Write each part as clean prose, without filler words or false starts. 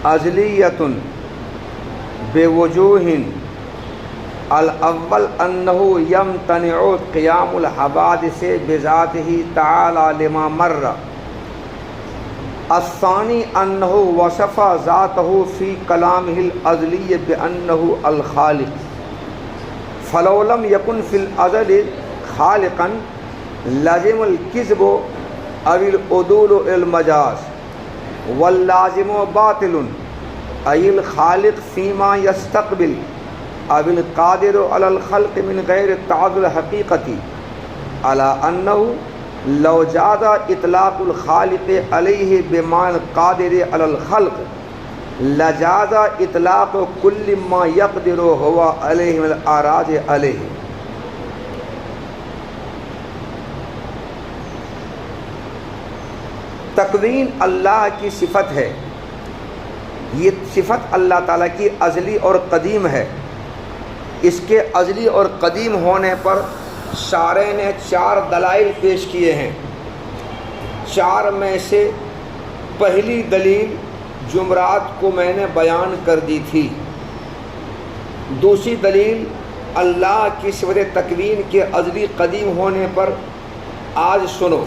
ازلیۃ بوجوہ الاول انہ یمتنع قیام الحوادث بذاتہ تعالی لما مر، الثانی انہ وصف ذاتہ فی کلامہ الازلی بانہ الخالق، فلو لم یکن فی الازل خالقا لازم الکذب او العدول الی المجاز، واللازم باطل ای الخالق فیما یستقبل او القادر علی الخلق من غیر تعدد حقیقتی، علی انہ لو جاز اطلاق الخالق علیہ بمعنى القادر علی الخلق لجاز اطلاق کل ما یقدر ہوا علیہ من الاعراض علیہ۔ تکوین اللہ کی صفت ہے، یہ صفت اللہ تعالیٰ کی ازلی اور قدیم ہے۔ اس کے ازلی اور قدیم ہونے پر شارح نے 4 دلائل پیش کیے ہیں۔ 4 میں سے پہلی دلیل جمعرات کو میں نے بیان کر دی تھی۔ دوسری دلیل اللہ کی صفت تکوین کے ازلی قدیم ہونے پر آج سنو۔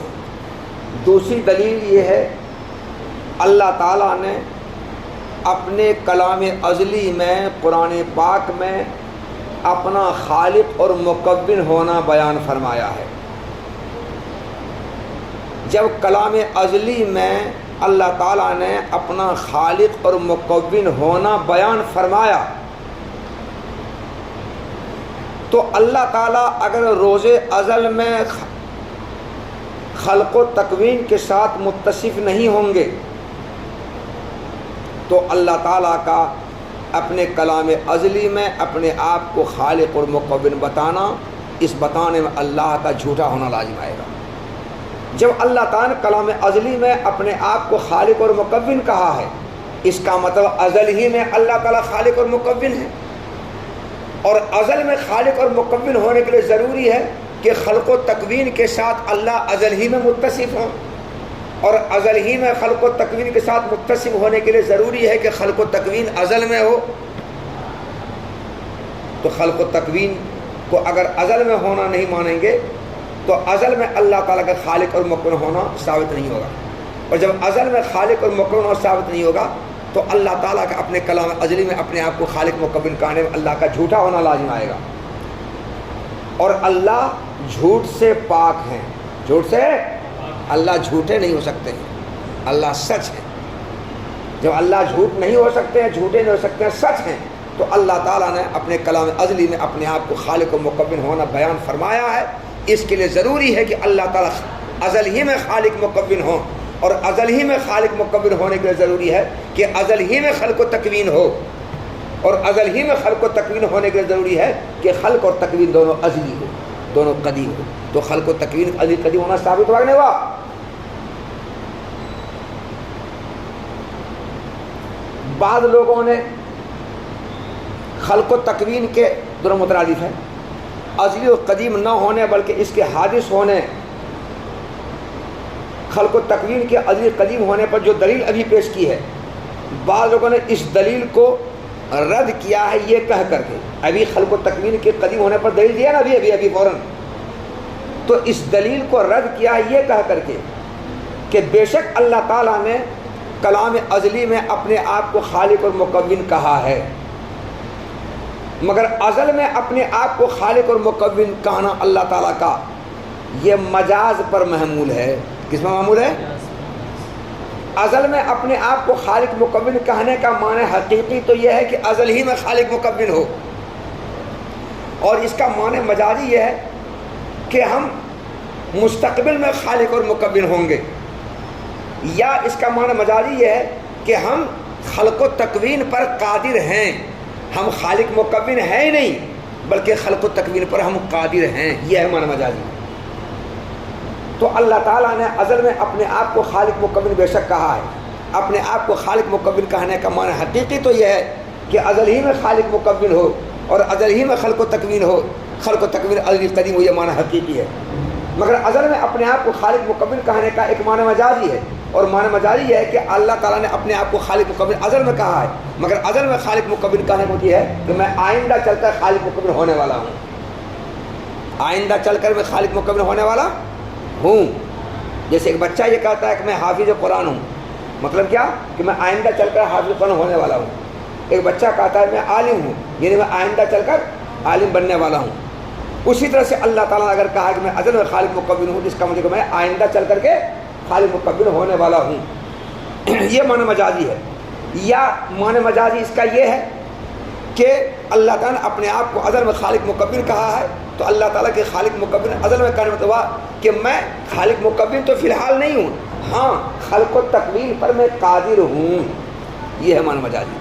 دوسری دلیل یہ ہے اللہ تعالیٰ نے اپنے کلام ازلی میں قرآن پاک میں اپنا خالق اور مکون ہونا بیان فرمایا ہے۔ جب کلام ازلی میں اللہ تعالیٰ نے اپنا خالق اور مکون ہونا بیان فرمایا تو اللہ تعالیٰ اگر روز ازل میں خلق و تکوین کے ساتھ متصف نہیں ہوں گے تو اللہ تعالیٰ کا اپنے کلام ازلی میں اپنے آپ کو خالق اور مکون بتانا، اس بتانے میں اللہ کا جھوٹا ہونا لازم آئے گا۔ جب اللہ تعالیٰ نے کلام ازلی میں اپنے آپ کو خالق اور مکون کہا ہے، اس کا مطلب ازل ہی میں اللہ تعالیٰ خالق اور مکون ہے، اور ازل میں خالق اور مکون ہونے کے لیے ضروری ہے کہ خلق و تکوین کے ساتھ اللہ ازل ہی میں متصف ہوں، اور ازل ہی میں خلق و تکوین کے ساتھ متصف ہونے کے لیے ضروری ہے کہ خلق و تکوین ازل میں ہو۔ تو خلق و تکوین کو اگر ازل میں ہونا نہیں مانیں گے تو ازل میں اللہ تعالیٰ کا خالق اور مکون ہونا ثابت نہیں ہوگا، اور جب ازل میں خالق اور مکون ہونا ثابت نہیں ہوگا تو اللہ تعالیٰ کا اپنے کلام ازلی میں اپنے آپ کو خالق مکون کہنے میں اللہ کا جھوٹا ہونا لازم آئے گا۔ اور اللہ جھوٹ سے پاک ہیں، جھوٹ سے اللہ جھوٹے نہیں ہو سکتے ہیں، اللہ سچ ہے۔ جب اللہ جھوٹ نہیں ہو سکتے ہیں، جھوٹے نہیں ہو سکتے ہیں، سچ ہیں، تو اللہ تعالیٰ نے اپنے کلام ازلی میں اپنے آپ کو خالق و مکون ہونا بیان فرمایا ہے۔ اس کے لیے ضروری ہے کہ اللہ تعالیٰ ازل ہی میں خالق مکون ہوں، اور ازل ہی میں خالق مکون ہونے کے لیے ضروری ہے کہ ازل ہی میں خلق و تکوین ہو، اور ازل ہی میں خلق و تکوین ہونے کے لیے ضروری ہے کہ خلق اور تکوین دونوں ازلی ہو، دونوں قدیم ہو۔ تو خلق و تکوین ازلی قدیم ہونا ثابت ہوا کہ نہیں ہوا؟ بعض لوگوں نے خلق و تکوین کے دونوں مترادف ہیں، ازلی و قدیم نہ ہونے بلکہ اس کے حادث ہونے، خلق و تکوین کے ازلی قدیم ہونے پر جو دلیل ابھی پیش کی ہے، بعض لوگوں نے اس دلیل کو رد کیا ہے یہ کہہ کر کے، ابھی خلق و تکوین کے قدیم ہونے پر دلیل دیا نا ابھی فوراً، تو اس دلیل کو رد کیا ہے یہ کہہ کر کے کہ بے شک اللہ تعالیٰ نے کلام ازلی میں اپنے آپ کو خالق اور مکون کہا ہے، مگر ازل میں اپنے آپ کو خالق اور مکون کہنا اللہ تعالیٰ کا یہ مجاز پر محمول ہے۔ کس میں محمول ہے؟ ازل میں اپنے آپ کو خالق مکون کہنے کا معنی حقیقی تو یہ ہے کہ ازل ہی میں خالق مکون ہو، اور اس کا معنی مجازی یہ ہے کہ ہم مستقبل میں خالق اور مکون ہوں گے، یا اس کا معنی مجازی یہ ہے کہ ہم خلق و تکوین پر قادر ہیں، ہم خالق مکون ہیں ہی نہیں بلکہ خلق و تکوین پر ہم قادر ہیں، یہ ہے معنی مجازی۔ تو اللہ تعالیٰ نے ازل میں اپنے آپ کو خالق مکون بے شک کہا ہے، اپنے آپ کو خالق مکون کہنے کا معنی حقیقی تو یہ ہے کہ ازل ہی میں خالق مکون ہو اور ازل ہی میں خلق و تکوین ہو، خلق و تکوین ازلی قدیم ہو، یہ معنی حقیقی ہے۔ مگر ازل میں اپنے آپ کو خالق مکون کہنے کا ایک معنی مجازی ہے، اور معنی مجازی یہ ہے کہ اللہ تعالیٰ نے اپنے آپ کو خالق مکبر ازل میں کہا ہے، مگر ازل میں خالق مکبر کہنے کو یہ ہے کہ میں آئندہ چل کر خالق مکبر ہونے والا ہوں، آئندہ چل کر میں خالق مکبر ہونے والا ہوں۔ جیسے ایک بچہ یہ کہتا ہے کہ میں حافظ قرآن ہوں، مطلب کیا کہ میں آئندہ چل کر حافظ قرآن ہونے والا ہوں۔ ایک بچہ کہتا ہے میں عالم ہوں، یعنی میں آئندہ چل کر عالم بننے والا ہوں۔ اسی طرح سے اللہ تعالیٰ نے اگر کہا کہ میں ازل میں خالق مکبر ہوں، جس کا مطلب میں آئندہ چل کر کے خالق مکبر ہونے والا ہوں، یہ معنی مجازی ہے۔ یا معنی مجازی اس کا یہ ہے کہ اللہ تعالیٰ نے اپنے آپ کو ازل میں خالق مکبر کہا ہے، تو اللہ تعالیٰ کے خالق مکبر ازل میں کہنے مطلب کہ میں خالق مکبر تو فی الحال نہیں ہوں، ہاں خلق و تکوین پر میں قادر ہوں، یہ ہے معنی مجازی۔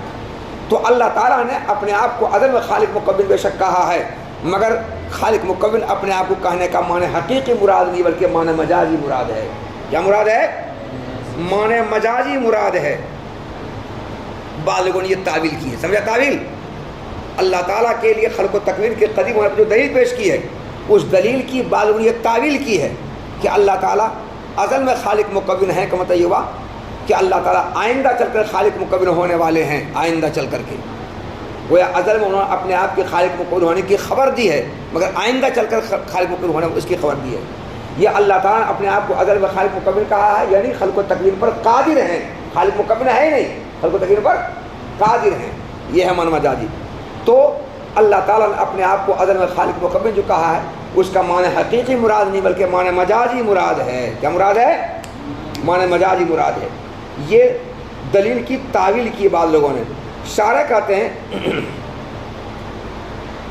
تو اللہ تعالیٰ نے اپنے آپ کو ازل میں خالق مکبر بے شک کہا ہے، مگر خالق مکبر اپنے آپ کو کہنے کا معنی حقیقی مراد نہیں بلکہ معنی مجازی مراد ہے۔ کیا مراد ہے؟ معنی مجازی مراد ہے۔ بعض لوگوں نے یہ تعویل کی ہے، سمجھا تعویل؟ اللہ تعالیٰ کے لیے خلق و تکوین کے قدیم ہونے پر جو دلیل پیش کی ہے، اس دلیل کی بعض لوگوں نے یہ تعویل کی ہے کہ اللہ تعالیٰ ازل میں خالق مکون ہے، کا مطلب یہ ہوا کہ اللہ تعالیٰ آئندہ چل کر خالق مکون ہونے والے ہیں، آئندہ چل کر کے گویا ازل میں انہوں نے اپنے آپ کے خالق مکون ہونے کی خبر دی ہے، مگر آئندہ چل کر خالق مکون ہونے اس کی خبر دی ہے۔ یہ اللہ تعالیٰ نے اپنے آپ کو ازل میں خالق مکون کہا ہے، یعنی خلق و تکوین پر قادر ہیں، خالق مکون ہے ہی نہیں، خلق و تکوین پر قادر ہیں، یہ ہے معنی مجازی۔ تو اللہ تعالیٰ نے اپنے آپ کو ازل میں خالق مکون جو کہا ہے، اس کا معنی حقیقی مراد نہیں بلکہ معنی مجازی مراد ہے۔ کیا مراد ہے؟ معنی مجازی مراد ہے۔ یہ دلیل کی تعویل کی بعض لوگوں نے، شارح کہتے ہیں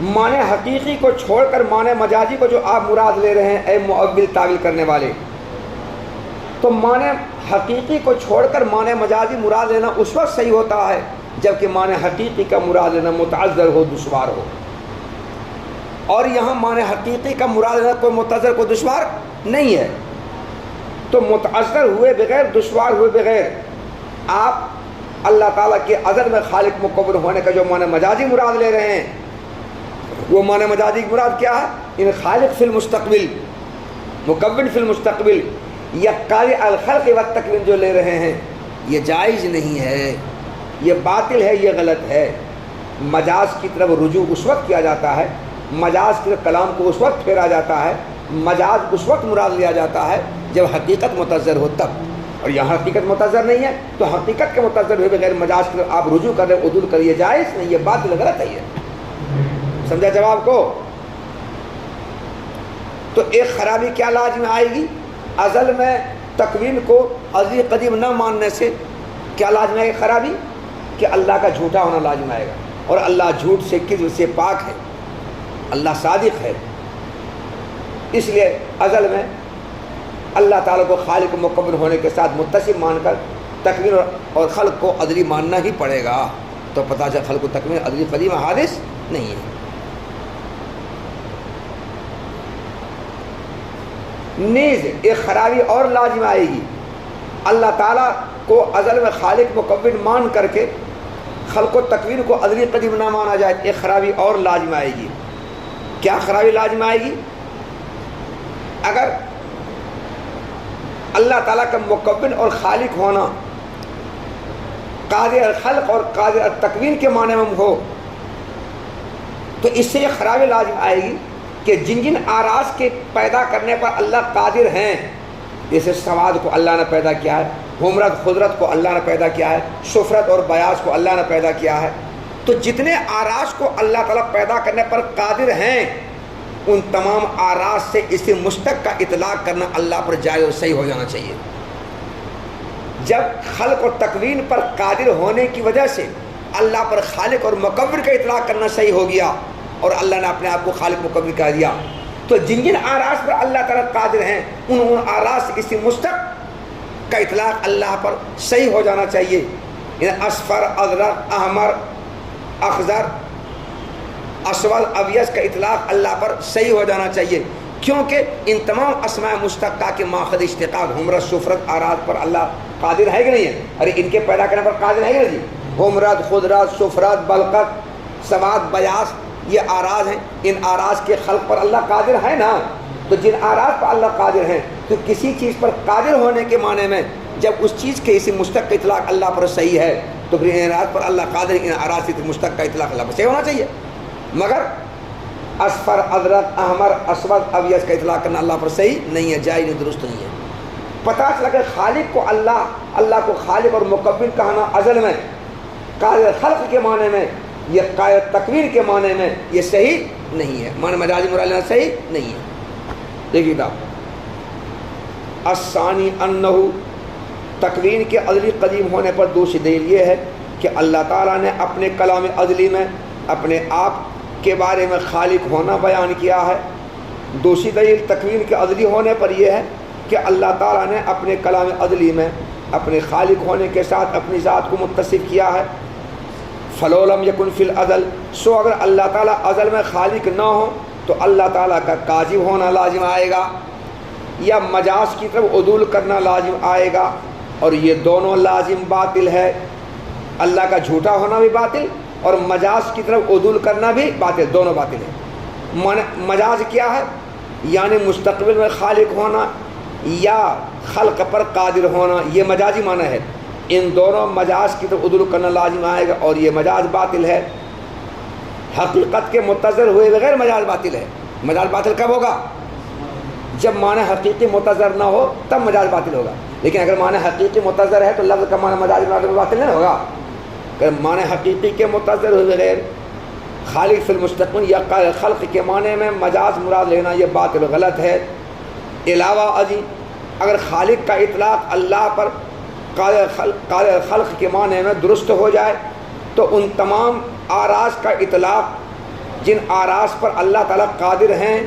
معنی حقیقی کو چھوڑ کر معنی مجازی کو جو آپ مراد لے رہے ہیں اے مؤول تعویل کرنے والے، تو معنی حقیقی کو چھوڑ کر معنی مجازی مراد لینا اس وقت صحیح ہوتا ہے جبکہ معنی حقیقی کا مراد لینا متعذر ہو، دشوار ہو، اور یہاں معنی حقیقی کا مراد لینا کوئی متعذر کو دشوار نہیں ہے۔ تو متعذر ہوئے بغیر، دشوار ہوئے بغیر آپ اللہ تعالیٰ کے ازل میں خالق مکون ہونے کا جو معنی مجازی مراد لے رہے ہیں، وہ معنی مجازی مراد کیا ہے؟ ان خالق فی المستقبل، مکون فی المستقبل یا قارئ الخلق والتکوین جو لے رہے ہیں، یہ جائز نہیں ہے، یہ باطل ہے، یہ غلط ہے۔ مجاز کی طرف رجوع اس وقت کیا جاتا ہے، مجاز کی طرف کلام کو اس وقت پھیرا جاتا ہے، مجاز اس وقت مراد لیا جاتا ہے جب حقیقت متعذر ہو تب، اور یہاں حقیقت متعذر نہیں ہے تو حقیقت کے متعذر ہوئے بغیر مجاز کی طرف آپ رجوع کر رہے، عدول کریے، جائز نہیں، یہ باطل غلط ہے۔ یہ سمجھا جواب کو؟ تو ایک خرابی کیا لازم آئے گی؟ ازل میں تکوین کو ازلی قدیم نہ ماننے سے کیا لازم آئے گی خرابی؟ کہ اللہ کا جھوٹا ہونا لازم آئے گا، اور اللہ جھوٹ سے کذب سے پاک ہے، اللہ صادق ہے۔ اس لیے ازل میں اللہ تعالیٰ کو خالق مکون ہونے کے ساتھ متصف مان کر تکوین اور خلق کو ازلی ماننا ہی پڑے گا، تو پتہ چلا خلق و تکوین ازلی قدیم حادث نہیں ہے۔ نیز ایک خرابی اور لازم آئے گی، اللہ تعالیٰ کو ازل میں خالق مکون مان کر کے خلق و تکوین کو ازلی قدیم نہ مانا جائے، ایک خرابی اور لازم آئے گی۔ کیا خرابی لازم آئے گی؟ اگر اللہ تعالیٰ کا مکون اور خالق ہونا قادر الخلق اور قادر التکوین کے معنی میں ہو، تو اس سے یہ خرابی لازم آئے گی کہ جن جن آراز کے پیدا کرنے پر اللہ قادر ہیں، جیسے سواد کو اللہ نے پیدا کیا ہے، حمرت خضرت کو اللہ نے پیدا کیا ہے، شفرت اور بیاض کو اللہ نے پیدا کیا ہے، تو جتنے آراز کو اللہ تعالیٰ پیدا کرنے پر قادر ہیں، ان تمام آراز سے اسی مشتق کا اطلاق کرنا اللہ پر جائز اور صحیح ہو جانا چاہیے۔ جب خلق اور تکوین پر قادر ہونے کی وجہ سے اللہ پر خالق اور مکون کا اطلاق کرنا صحیح ہو گیا، اور اللہ نے اپنے آپ کو خالق مکون کہہ دیا، تو جن جن آراز پر اللہ تعالیٰ قادر ہیں ان آراز سے اسی مشتق کا اطلاق اللہ پر صحیح ہو جانا چاہیے۔ اصفر، ازرق، احمر، اخضر، اسود، ابیض کا اطلاق اللہ پر صحیح ہو جانا چاہیے، کیونکہ ان تمام اسماء مشتقہ کے ماخذ اشتقاق حمرت، شفرت، آراز پر اللہ قادر ہے کہ نہیں ہے؟ ارے ان کے پیدا کرنے پر قادر ہے کہ نہیں جی؟ حمرت، خضرت، شفرت، بلقت، سواد، بیاض، یہ آراز ہیں، ان آراز کے خلق پر اللہ قادر ہے نا۔ تو جن آراز پر اللہ قادر ہیں، تو کسی چیز پر قادر ہونے کے معنی میں جب اس چیز کے اسم مشتق کا اطلاق اللہ پر صحیح ہے تو پھر ان اراد پر اللہ قادر، ان اراد سے مشتق کا اطلاق اللہ پر صحیح ہونا چاہیے. مگر اصفر، ازرق، احمر، اسود، ابیض کا اطلاق کرنا اللہ پر صحیح نہیں ہے، جائز نہیں، درست نہیں ہے. پتہ چلا کہ خالق کو اللہ کو خالق اور مکبر کہنا ازل میں قادر خلق کے معنی میں، یہ قادر تکوین کے معنی میں یہ صحیح نہیں ہے، معنی مجازی مراد لینا صحیح نہیں ہے. دیکھیے کتاب الثانی انہ، تکوین کے ازلی قدیم ہونے پر دوسری دلیل یہ ہے کہ اللہ تعالیٰ نے اپنے کلام ازلی میں اپنے آپ کے بارے میں خالق ہونا بیان کیا ہے. دوسری دلیل تکوین کے ازلی ہونے پر یہ ہے کہ اللہ تعالیٰ نے اپنے کلام ازلی میں اپنے خالق ہونے کے ساتھ اپنی ذات کو متصف کیا ہے. فلولم یکن فی الازل، سو اگر اللہ تعالیٰ ازل میں خالق نہ ہو تو اللہ تعالیٰ کا کاذب ہونا لازم آئے گا یا مجاز کی طرف عدول کرنا لازم آئے گا، اور یہ دونوں لازم باطل ہے. اللہ کا جھوٹا ہونا بھی باطل اور مجاز کی طرف عدول کرنا بھی باطل، دونوں باطل ہے. مجاز کیا ہے؟ یعنی مستقبل میں خالق ہونا یا خلق پر قادر ہونا، یہ مجازی معنی ہے. ان دونوں مجاز کی طرف عدول کرنا لازم آئے گا اور یہ مجاز باطل ہے. حقیقت کے متضر ہوئے بغیر مجاز باطل ہے. مجاز باطل کب ہوگا؟ جب معنی حقیقی متضر نہ ہو تب مجاز باطل ہوگا. لیکن اگر معنی حقیقی متضر ہے تو لفظ کا معنی مجاز باطل نہیں ہوگا. اگر معنی حقیقی کے متضر ہوئے بغیر خالق فی المستقبل یا خلق کے معنی میں مجاز مراد لینا یہ باطل غلط ہے. علاوہ ازیں اگر خالق کا اطلاق اللہ پر قادر خلق کے معنی میں درست ہو جائے تو ان تمام آراز کا اطلاق جن آراز پر اللہ تعالیٰ قادر ہیں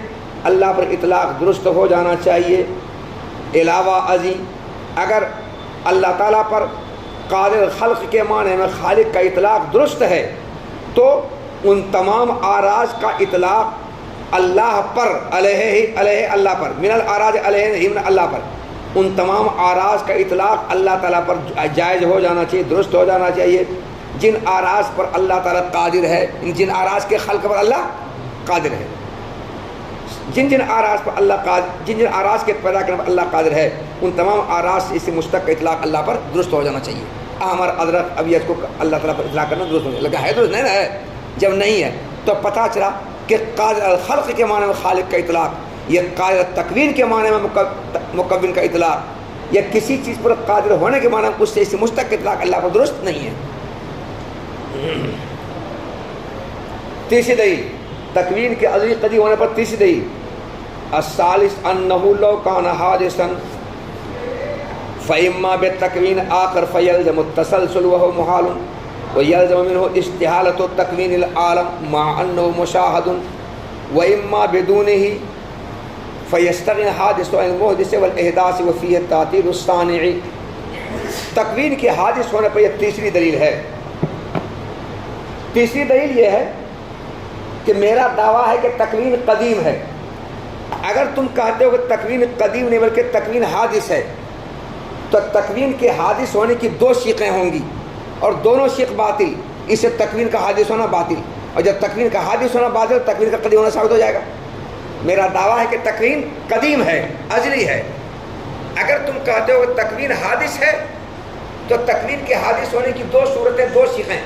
اللہ پر اطلاق درست ہو جانا چاہیے. علاوہ ازیں اگر اللہ تعالیٰ پر قادر خلق کے معنی میں خالق کا اطلاق درست ہے تو ان تمام آراز کا اطلاق اللہ پر علیہ اللہ پر من الاراز علیہ من اللہ پر، ان تمام آراز کا اطلاق اللہ تعالیٰ پر جائز ہو جانا چاہیے، درست ہو جانا چاہیے جن آراز پر اللہ تعالیٰ قادر ہے، جن آراز کے خلق پر اللہ قادر ہے، جن آراز پر اللہ قادر، جن آراز کے پیدا کرنے پر اللہ قادر ہے، ان تمام آراز سے اس مشتق کا اطلاق اللہ پر درست ہو جانا چاہیے. احمر، ازرق، ابیض کو اللہ تعالیٰ پر اطلاق کرنا درست ہونا لگا ہے، درست نہیں ہے. جب نہیں ہے تو پتہ چلا کہ قادر خلق کے معنی میں خالق کا اطلاق یا قادر تکوین کے معنی میں مکون کا اطلاق یا کسی چیز پر قادر ہونے کے معنی میں اس سے اس مشتق کا اطلاق اللہ پر درست نہیں ہے. تیسری دلیل تکوین کے ازلی قدیم ہونے پر تیسری دلیل الثالث انہ لو کان حادثا فاما بالتکوین آخر فیلزم التسلسل وهو محال ويلزم منه استحالة تکوین العالم مع انه مشاہد واما بدونه فیستغنی حادث عن المحدث والاحداث وفیہ التعطیل الصانع. تکوین کے حادث ہونے پر یہ تیسری دلیل ہے. تیسری دلیل یہ ہے کہ میرا دعویٰ ہے کہ تکوین قدیم ہے. اگر تم کہتے ہو کہ تکوین قدیم نہیں بلکہ تکوین حادث ہے تو تکوین کے حادث ہونے کی دو شقیں ہوں گی اور دونوں شق باطل، اس سے تکوین کا حادث ہونا باطل، اور جب تکوین کا حادث ہونا باطل تکوین کا قدیم ہونا ثابت ہو جائے گا. میرا دعویٰ ہے کہ تکوین قدیم ہے، ازلی ہے. اگر تم کہتے ہو کہ تکوین حادث ہے تو تکوین کے حادث ہونے کی دو صورتیں، دو شقیں،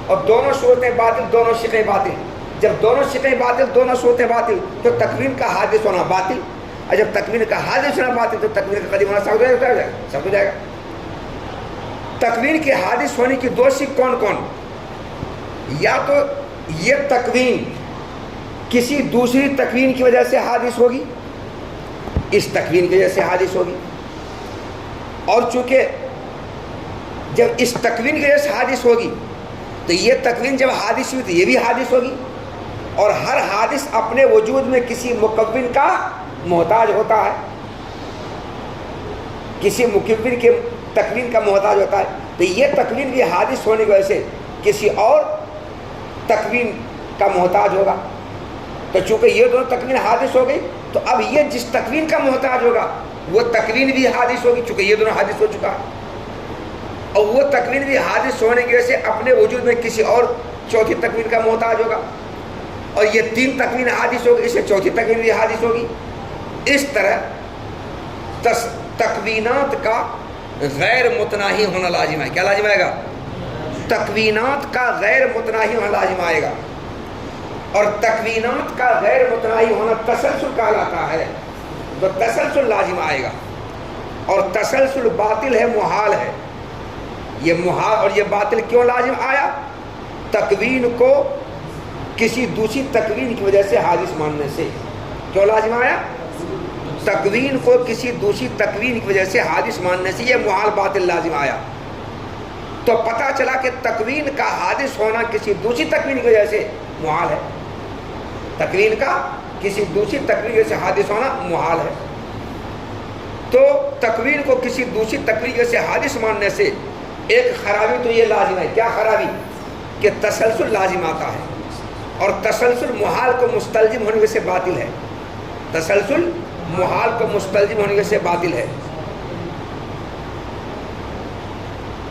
اور دونوں صورتیں باطل، دونوں شقیں باطل. جب دونوں شقیں باطل، دونوں صورتیں باطل تو تکوین کا حادث ہونا باطل، اور جب تکوین کا حادث ہونا باطل تو تکوین کا قدیم ہونا ثابت ہو جائے گا. تکوین کے حادث ہونے کی دو شق کون کون؟ یا تو یہ تکوین کسی دوسری تکوین کی وجہ سے حادث ہوگی، اس تکوین کی وجہ سے حادث ہوگی، اور چونکہ جب اس تکوین کی وجہ سے حادث ہوگی تو یہ تکوین جب حادث ہوئی تو یہ بھی حادث ہوگی، اور ہر حادث اپنے وجود میں کسی مکون کا محتاج ہوتا ہے، کسی مکون کے تکوین کا محتاج ہوتا ہے. تو یہ تکوین بھی حادث ہونے کی وجہ سے کسی اور تکوین کا محتاج ہوگا. تو چونکہ یہ دونوں تکوین حادث ہو گئی تو اب یہ جس تکوین کا محتاج ہوگا وہ تکوین بھی حادث ہوگی، چونکہ یہ دونوں حادث ہو چکا ہے، اور وہ تکوین بھی حادث ہونے کی وجہ سے اپنے وجود میں کسی اور چوتھی تکوین کا محتاج ہوگا، اور یہ تین تکوین حادث ہوگی، اس سے چوتھی تکوین بھی حادث ہوگی. اس طرح تکوینات کا غیر متناہی ہونا لازم ہے. کیا لازم آئے گا؟ تکوینات کا غیر متناہی ہونا لازم آئے گا. اور تکوینات کا غیر متناہی ہونا تسلسل کہلاتا ہے. تو تسلسل لازم آئے گا. اور تسلسل باطل ہے، محال ہے. یہ محال اور یہ باطل کیوں لازم آیا؟ تکوین کو کسی دوسری تکوین کی وجہ سے حادث ماننے سے. کیوں لازم آیا؟ تکوین کو کسی دوسری تکوین کی وجہ سے حادث ماننے سے یہ محال باطل لازم آیا. تو پتہ چلا کہ تکوین کا حادث ہونا کسی دوسری تکوین کی وجہ سے محال ہے. تکوین کا کسی دوسری تکوین کی وجہ سے حادث ہونا محال ہے. تو تکوین کو کسی دوسری تکوین کی وجہ سے حادث ماننے سے ایک خرابی تو یہ لازم ہے. کیا خرابی؟ کہ تسلسل لازم آتا ہے. اور تسلسل محال کو مستلزم ہونے سے باطل ہے. تسلسل محال کو مستلزم ہونے سے باطل ہے.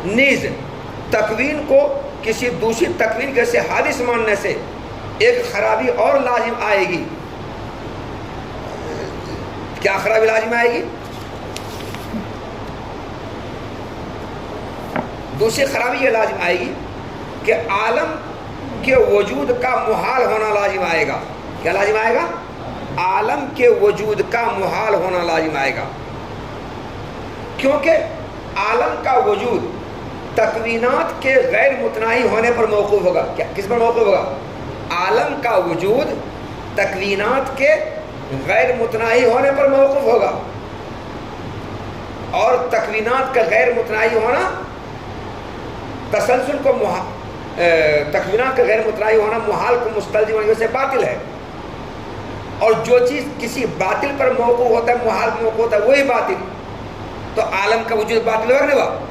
نیز تکوین کو کسی دوسری تکوین کے سے حادث ماننے سے ایک خرابی اور لازم آئے گی. کیا خرابی لازم آئے گی؟ دوسری خرابی یہ لازم آئے گی کہ عالم کے وجود کا محال ہونا لازم آئے گا. کیا لازم آئے گا؟ عالم کے وجود کا محال ہونا لازم آئے گا. کیونکہ عالم کا وجود تکوینات کے غیر متناہی ہونے پر موقوف ہوگا. کیا کس پر موقوف ہوگا؟ عالم کا وجود تکوینات کے غیر متناہی ہونے پر موقوف ہوگا. اور تکوینات کا غیر متناہی ہونا تسلسل کو تکوینات کا غیر متناہی ہونا محال کو مستلزم ہونے سے باطل ہے. اور جو چیز کسی باطل پر موقوف ہوتا ہے، محال پر موقوف ہوتا ہے، وہی باطل. تو عالم کا وجود باطل ہوگا نہیں؟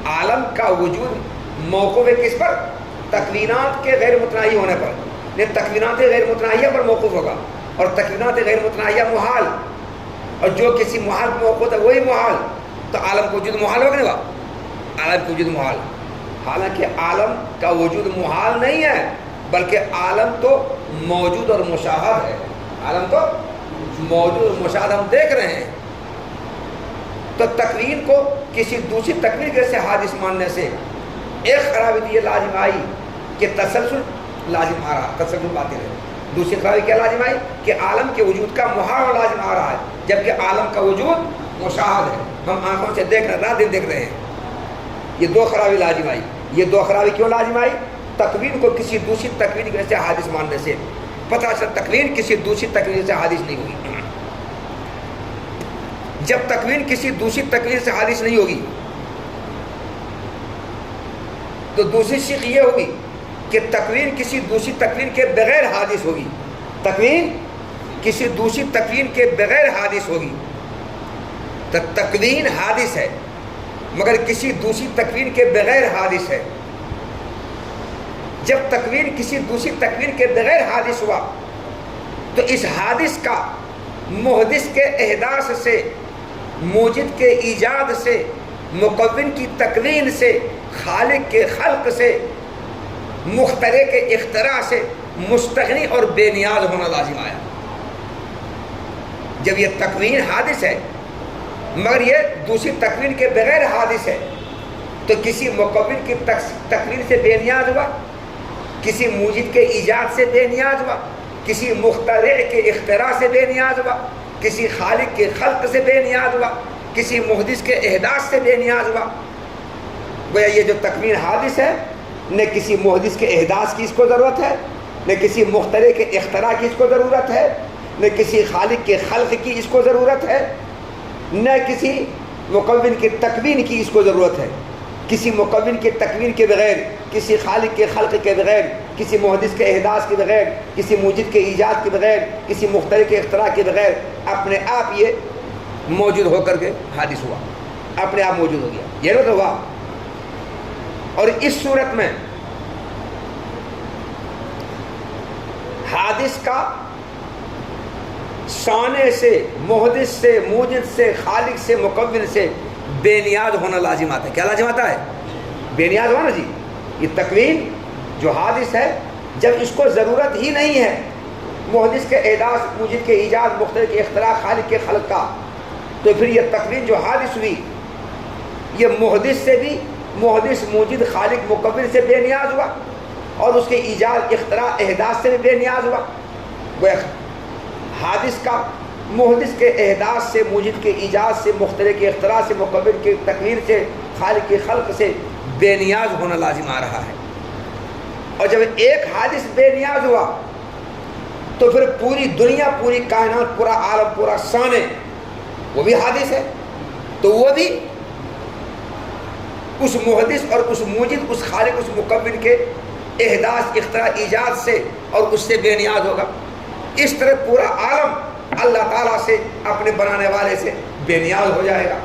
عالم کا وجود موقوف ہے کس پر؟ تکوینات کے غیر متناہی ہونے پر. نہیں، تکوینات غیر متناہیہ پر موقوف ہوگا. اور تکوینات غیر متناہیہ محال. اور جو کسی محال پر موقوف ہوتا ہے وہی محال. تو عالم کا وجود محال ہوگا نہیں؟ عالم کا وجود محال. حالانکہ عالم کا وجود محال نہیں ہے، بلکہ عالم تو موجود اور مشاہد ہے. عالم تو موجود اور مشاہد ہم دیکھ رہے ہیں. تو تکوین کو کسی دوسری تکوین کے سے حادث ماننے سے ایک خرابی یہ لازم آئی کہ تسلسل لازم آ رہا، تسلسل باطل ہے. دوسری خرابی کیا لازم آئی؟ کہ عالم کے وجود کا محال لازم آ رہا ہے، جبکہ عالم کا وجود مشاہد ہے، ہم آنکھوں سے دیکھ رہے ہیں، رات دن دیکھ رہے ہیں. یہ دو خرابی لازم آئی. یہ دو خرابی کیوں لازم آئی؟ تکوین کو کسی دوسری تکوین کی وجہ سے حادث ماننے سے. پتہ چلا تکوین کسی دوسری تکوین سے حادث نہیں ہوگی. جب تکوین کسی دوسری تکوین سے حادث نہیں ہوگی تو دوسری شق یہ ہوگی کہ تکوین کسی دوسری تکوین کے بغیر حادث ہوگی. تکوین کسی دوسری تکوین کے بغیر حادث ہوگی. تو تکوین حادث ہے مگر کسی دوسری تکوین کے بغیر حادث ہے. جب تکوین کسی دوسری تکوین کے بغیر حادث ہوا تو اس حادث کا محدث کے احداث سے، موجد کے ایجاد سے، مکون کی تکوین سے، خالق کے خلق سے، مخترع کے اختراع سے مستغنی اور بے نیاز ہونا لازم آیا. جب یہ تکوین حادث ہے مگر یہ دوسری تکوین کے بغیر حادث ہے تو کسی مکون کی تکوین سے بے نیاز ہوا، کسی موجد کے ایجاد سے بے نیاز ہوا، کسی مخترع کے اختراع سے بے نیاز ہوا، کسی خالق کے خلق سے بے نیاز ہوا، کسی محدث کے احداث سے بے نیاز ہوا. گویا یہ جو تکوین حادث ہے، نہ کسی محدث کے احداث کی اس کو ضرورت ہے، نہ کسی مخترع کے اختراع کی اس کو ضرورت ہے، نہ کسی خالق کے خلق کی اس کو ضرورت ہے، نہ کسی مکون کی تکوین کی اس کو ضرورت ہے. کسی مکون کی تکوین کے بغیر، کسی خالق کے خلق کے بغیر، کسی محدث کے احداث کے بغیر، کسی موجد کے ایجاد کے بغیر، کسی مخترع کے اختراع کے بغیر اپنے آپ یہ موجود ہو کر کے حادث ہوا، اپنے آپ موجود ہو گیا. یہ نہ ہوا. اور اس صورت میں حادث کا سانے سے، محدث سے، موجد سے، خالق سے، مکون سے بے نیاز ہونا لازم آتا ہے. کیا لازم آتا ہے؟ بے نیاز ہونا. جی یہ تکوین جو حادث ہے، جب اس کو ضرورت ہی نہیں ہے محدث کے احداث، موجد کے ایجاد، مخترع کے اختراع، خالق کے خلق کا، تو پھر یہ تکوین جو حادث ہوئی یہ محدث سے بھی، محدث موجد خالق مکبر سے بے نیاز ہوا، اور اس کے ایجاد اختراع احداث سے بھی بے نیاز ہوا۔ وہ حادث کا محدث کے احداث سے، موجد کے ایجاد سے، مخترع کے اختراع سے، مکبر کے تکوین سے، خالق کے خلق سے بے نیاز ہونا لازم آ رہا ہے۔ اور جب ایک حادث بے نیاز ہوا تو پھر پوری دنیا، پوری کائنات، پورا عالم، پورا سانے وہ بھی حادث ہے، تو وہ بھی اس محدث اور اس موجد، اس خالق، اس مکبر کے احداث، اختراع، ایجاد سے اور اس سے بے نیاز ہوگا۔ اس طرح پورا عالم اللہ تعالیٰ سے، اپنے بنانے والے سے بے نیاز ہو جائے گا۔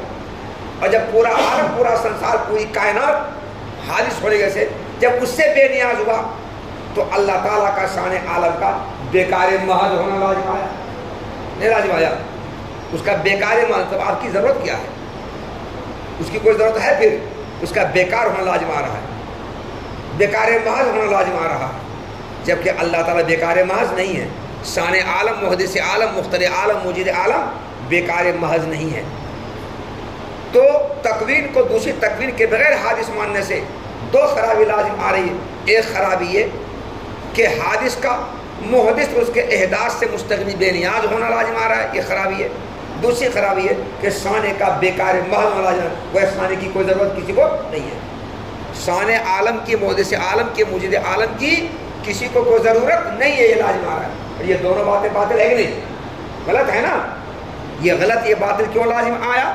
اور جب پورا عالم، پورا سنسار، پوری کائنات حادث ہونے سے جب اس سے بے نیاز ہوا تو اللہ تعالیٰ کا شان عالم کا بیکار محض ہونا لازم آیا، نہیں لازم آیا؟ اس کا بیکار محض، تو آپ کی ضرورت کیا ہے؟ اس کی کوئی ضرورت ہے؟ پھر اس کا بیکار ہونا لازم آ رہا ہے، بیکار محض ہونا لازم آ رہا ہے، جبکہ اللہ تعالیٰ بیکار محض نہیں ہے۔ شان عالم، محدث عالم، مخترع عالم، موجد عالم بیکار محض نہیں ہے۔ تو تکوین کو دوسری تکوین کے بغیر حادث ماننے سے دو خرابی لازم آ رہی ہے۔ ایک خرابی یہ کہ حادث کا محدث اور اس کے احداث سے مستغنی بے نیاز ہونا لازم آ رہا ہے، یہ خرابی ہے۔ دوسری خرابی ہے کہ شانے کا بیکار محض ہونا لازم ہے، وہ شانے کی کوئی ضرورت کسی کو نہیں ہے۔ شان عالم کی، محدث عالم کی، موجد عالم کی کسی کو کوئی ضرورت نہیں ہے، یہ لازم آ رہا ہے۔ اور یہ دونوں باتیں باطل ہے کہ نہیں؟ غلط ہے نا؟ یہ غلط، یہ باطل کیوں لازم آیا؟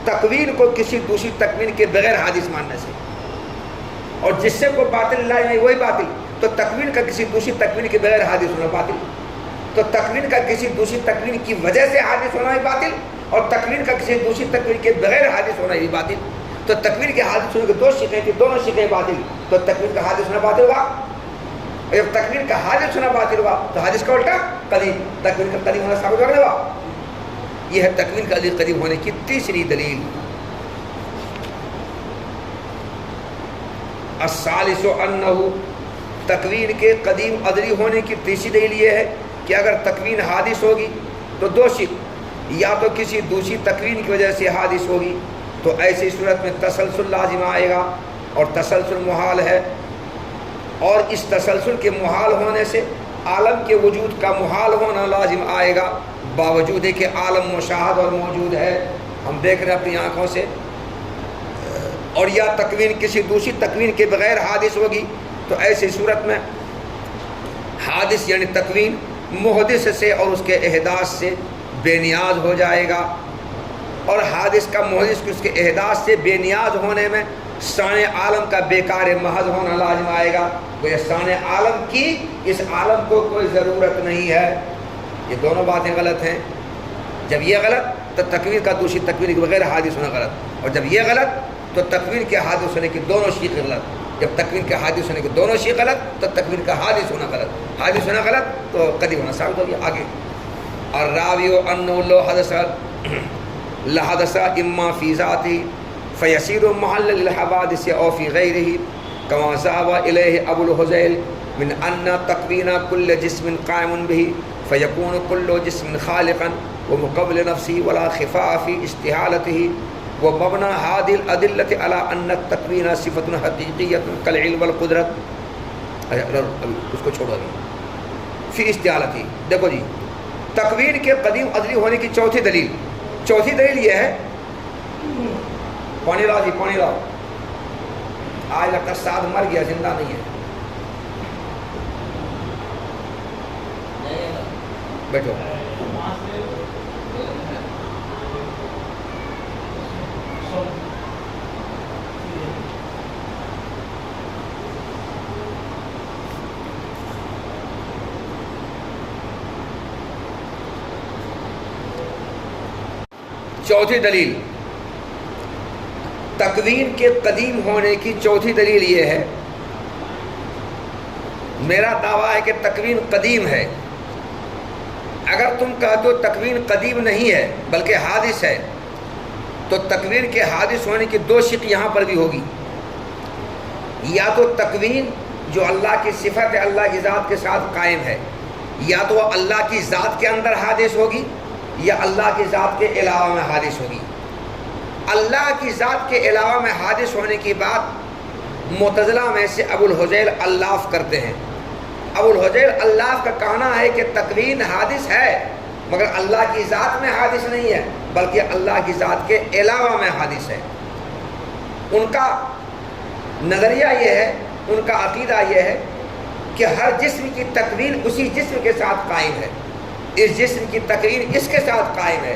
تکوین کو کسی دوسری تکوین کے بغیر حادث ماننے سے، اور جس سے کوئی باطل لائے نہیں وہی باطل، تو تکوین کا کسی دوسری تکوین کے بغیر حادث ہونا باطل، تو تکوین کا کسی دوسری تکوین کی وجہ سے حادث ہونا بھی باطل، اور تکوین کا کسی دوسری تکوین کے بغیر حادث ہونا بھی باطل۔ تو تکوین کے حادث ہونے کے دو شقیں تھیں، دونوں شقیں باطل، تو تکوین کا حادث ہونا باطل ہوا۔ اور جب تکوین کا حادث ہونا باطل ہوا تو حادث کا الٹا قدیم، تکوین کا قدیم ہونا ثابت ہوا۔ یہ ہے تکوین کا قدیم ہونے کی تیسری دلیل۔ الثالث انہ، تکوین کے قدیم ازلی ہونے کی تیسری دلیل یہ ہے کہ اگر تکوین حادث ہوگی تو دو شق، یا تو کسی دوسری تکوین کی وجہ سے حادث ہوگی، تو ایسی صورت میں تسلسل لازم آئے گا، اور تسلسل محال ہے، اور اس تسلسل کے محال ہونے سے عالم کے وجود کا محال ہونا لازم آئے گا، باوجود ہے کہ عالم مشاہد اور موجود ہے، ہم دیکھ رہے ہیں اپنی آنکھوں سے۔ اور یا تکوین کسی دوسری تکوین کے بغیر حادث ہوگی، تو ایسی صورت میں حادث یعنی تکوین محدث سے اور اس کے احداث سے بے نیاز ہو جائے گا، اور حادث کا محدث کے اس کے احداث سے بے نیاز ہونے میں شان عالم کا بیکار محض ہونا لازم آئے گا۔ وہ شان عالم کی، اس عالم کو کوئی ضرورت نہیں ہے۔ یہ دونوں باتیں غلط ہیں۔ جب یہ غلط تو تکوین کا دوسری تکوین کے بغیر حادث ہونا غلط، اور جب یہ غلط تو تکوین کے حادث ہونے کی دونوں شق غلط۔ جب تکوین کے حادث ہونے کی دونوں شق غلط تو تکوین کا حادث ہونا غلط، حادث ہونا غلط تو قدیم ہونا ثابت ہو گیا۔ آگے اور راوی و انو لو حدث لحدث اما فی ذاتی فیسیر محل للحوادث او فی غیرہ کما ذهب الیہ ابو الحذیل من ان تکوین کل جسم قائم به فیکون کل جسم خالقا ومقبل نفسی ولا خفاء فی استحالته ومبنى هذه الأدلة على أن التكوين صفة حقيقية كالعلم والقدرت۔ اس کو چھوڑو ابھی، فی استحالته۔ دیکھو جی، تکوین کے قدیم ازلی ہونے کی چوتھی دلیل یہ ہے، پانی لاؤ جی، پانی لاؤ، آج لگتا سعد مر گیا، زندہ نہیں ہے، بیٹھو۔ چوتھی دلیل، تکوین کے قدیم ہونے کی چوتھی دلیل یہ ہے، میرا دعویٰ ہے کہ تکوین قدیم ہے۔ اگر تم کہتے ہو تکوین قدیم نہیں ہے بلکہ حادث ہے، تو تکوین کے حادث ہونے کی دو شق یہاں پر بھی ہوگی، یا تو تکوین جو اللہ کی صفت ہے، اللہ کی ذات کے ساتھ قائم ہے، یا تو وہ اللہ کی ذات کے اندر حادث ہوگی، یا اللہ کی ذات کے علاوہ میں حادث ہوگی؟ اللہ کی ذات کے علاوہ میں حادث ہونے کی بات معتزلہ میں سے ابو الحجیل اللاف کرتے ہیں۔ ابو الحجیل اللاف کا کہنا ہے کہ تکوین حادث ہے مگر اللہ کی ذات میں حادث نہیں ہے بلکہ اللہ کی ذات کے علاوہ میں حادث ہے۔ ان کا نظریہ یہ ہے، ان کا عقیدہ یہ ہے کہ ہر جسم کی تکوین اسی جسم کے ساتھ قائم ہے، اس جسم کی تکوین اس کے ساتھ قائم ہے،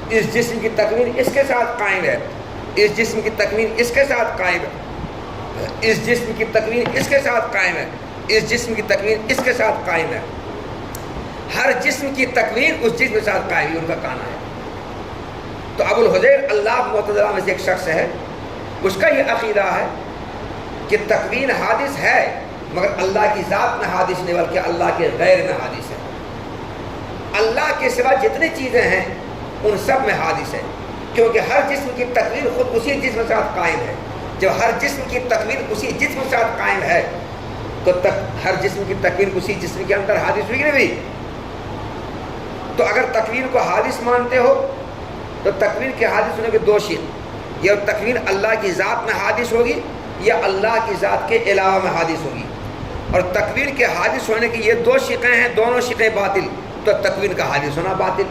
اس جسم کی تکوین اس کے ساتھ قائم ہے، اس جسم کی تکوین اس کے ساتھ قائم ہے، اس جسم کی تکوین اس کے ساتھ قائم ہے، اس جسم کی تکوین اس کے ساتھ قائم ہے، ہر جسم کی تکوین اس جسم کے ساتھ قائم ہے، ان کا کہنا ہے۔ تو ابو الحجیل اللہ معتزلہ میں سے ایک شخص ہے، اس کا یہ عقیدہ ہے کہ تکوین حادث ہے مگر اللہ کی ذات میں حادث نہیں بلکہ اللہ کے غیر میں حادث ہے۔ اللہ کے سوا جتنی چیزیں ہیں ان سب میں حادث ہے، کیونکہ ہر جسم کی تکوین خود اسی جسم کے ساتھ قائم ہے۔ جب ہر جسم کی تکوین اسی جسم کے ساتھ قائم ہے تو ہر جسم کی تکوین اسی جسم کے اندر حادث ہوئی کہ نہیں؟ تو اگر تکوین کو حادث مانتے ہو تو تکوین کے حادث ہونے کے دو شق، یا تکوین اللہ کی ذات میں حادث ہوگی یا اللہ کی ذات کے علاوہ میں حادث ہوگی، اور تکوین کے حادث ہونے کی یہ دو شقیں ہیں، دونوں شقیں باطل، تو تکوین کا حادث ہونا باطل۔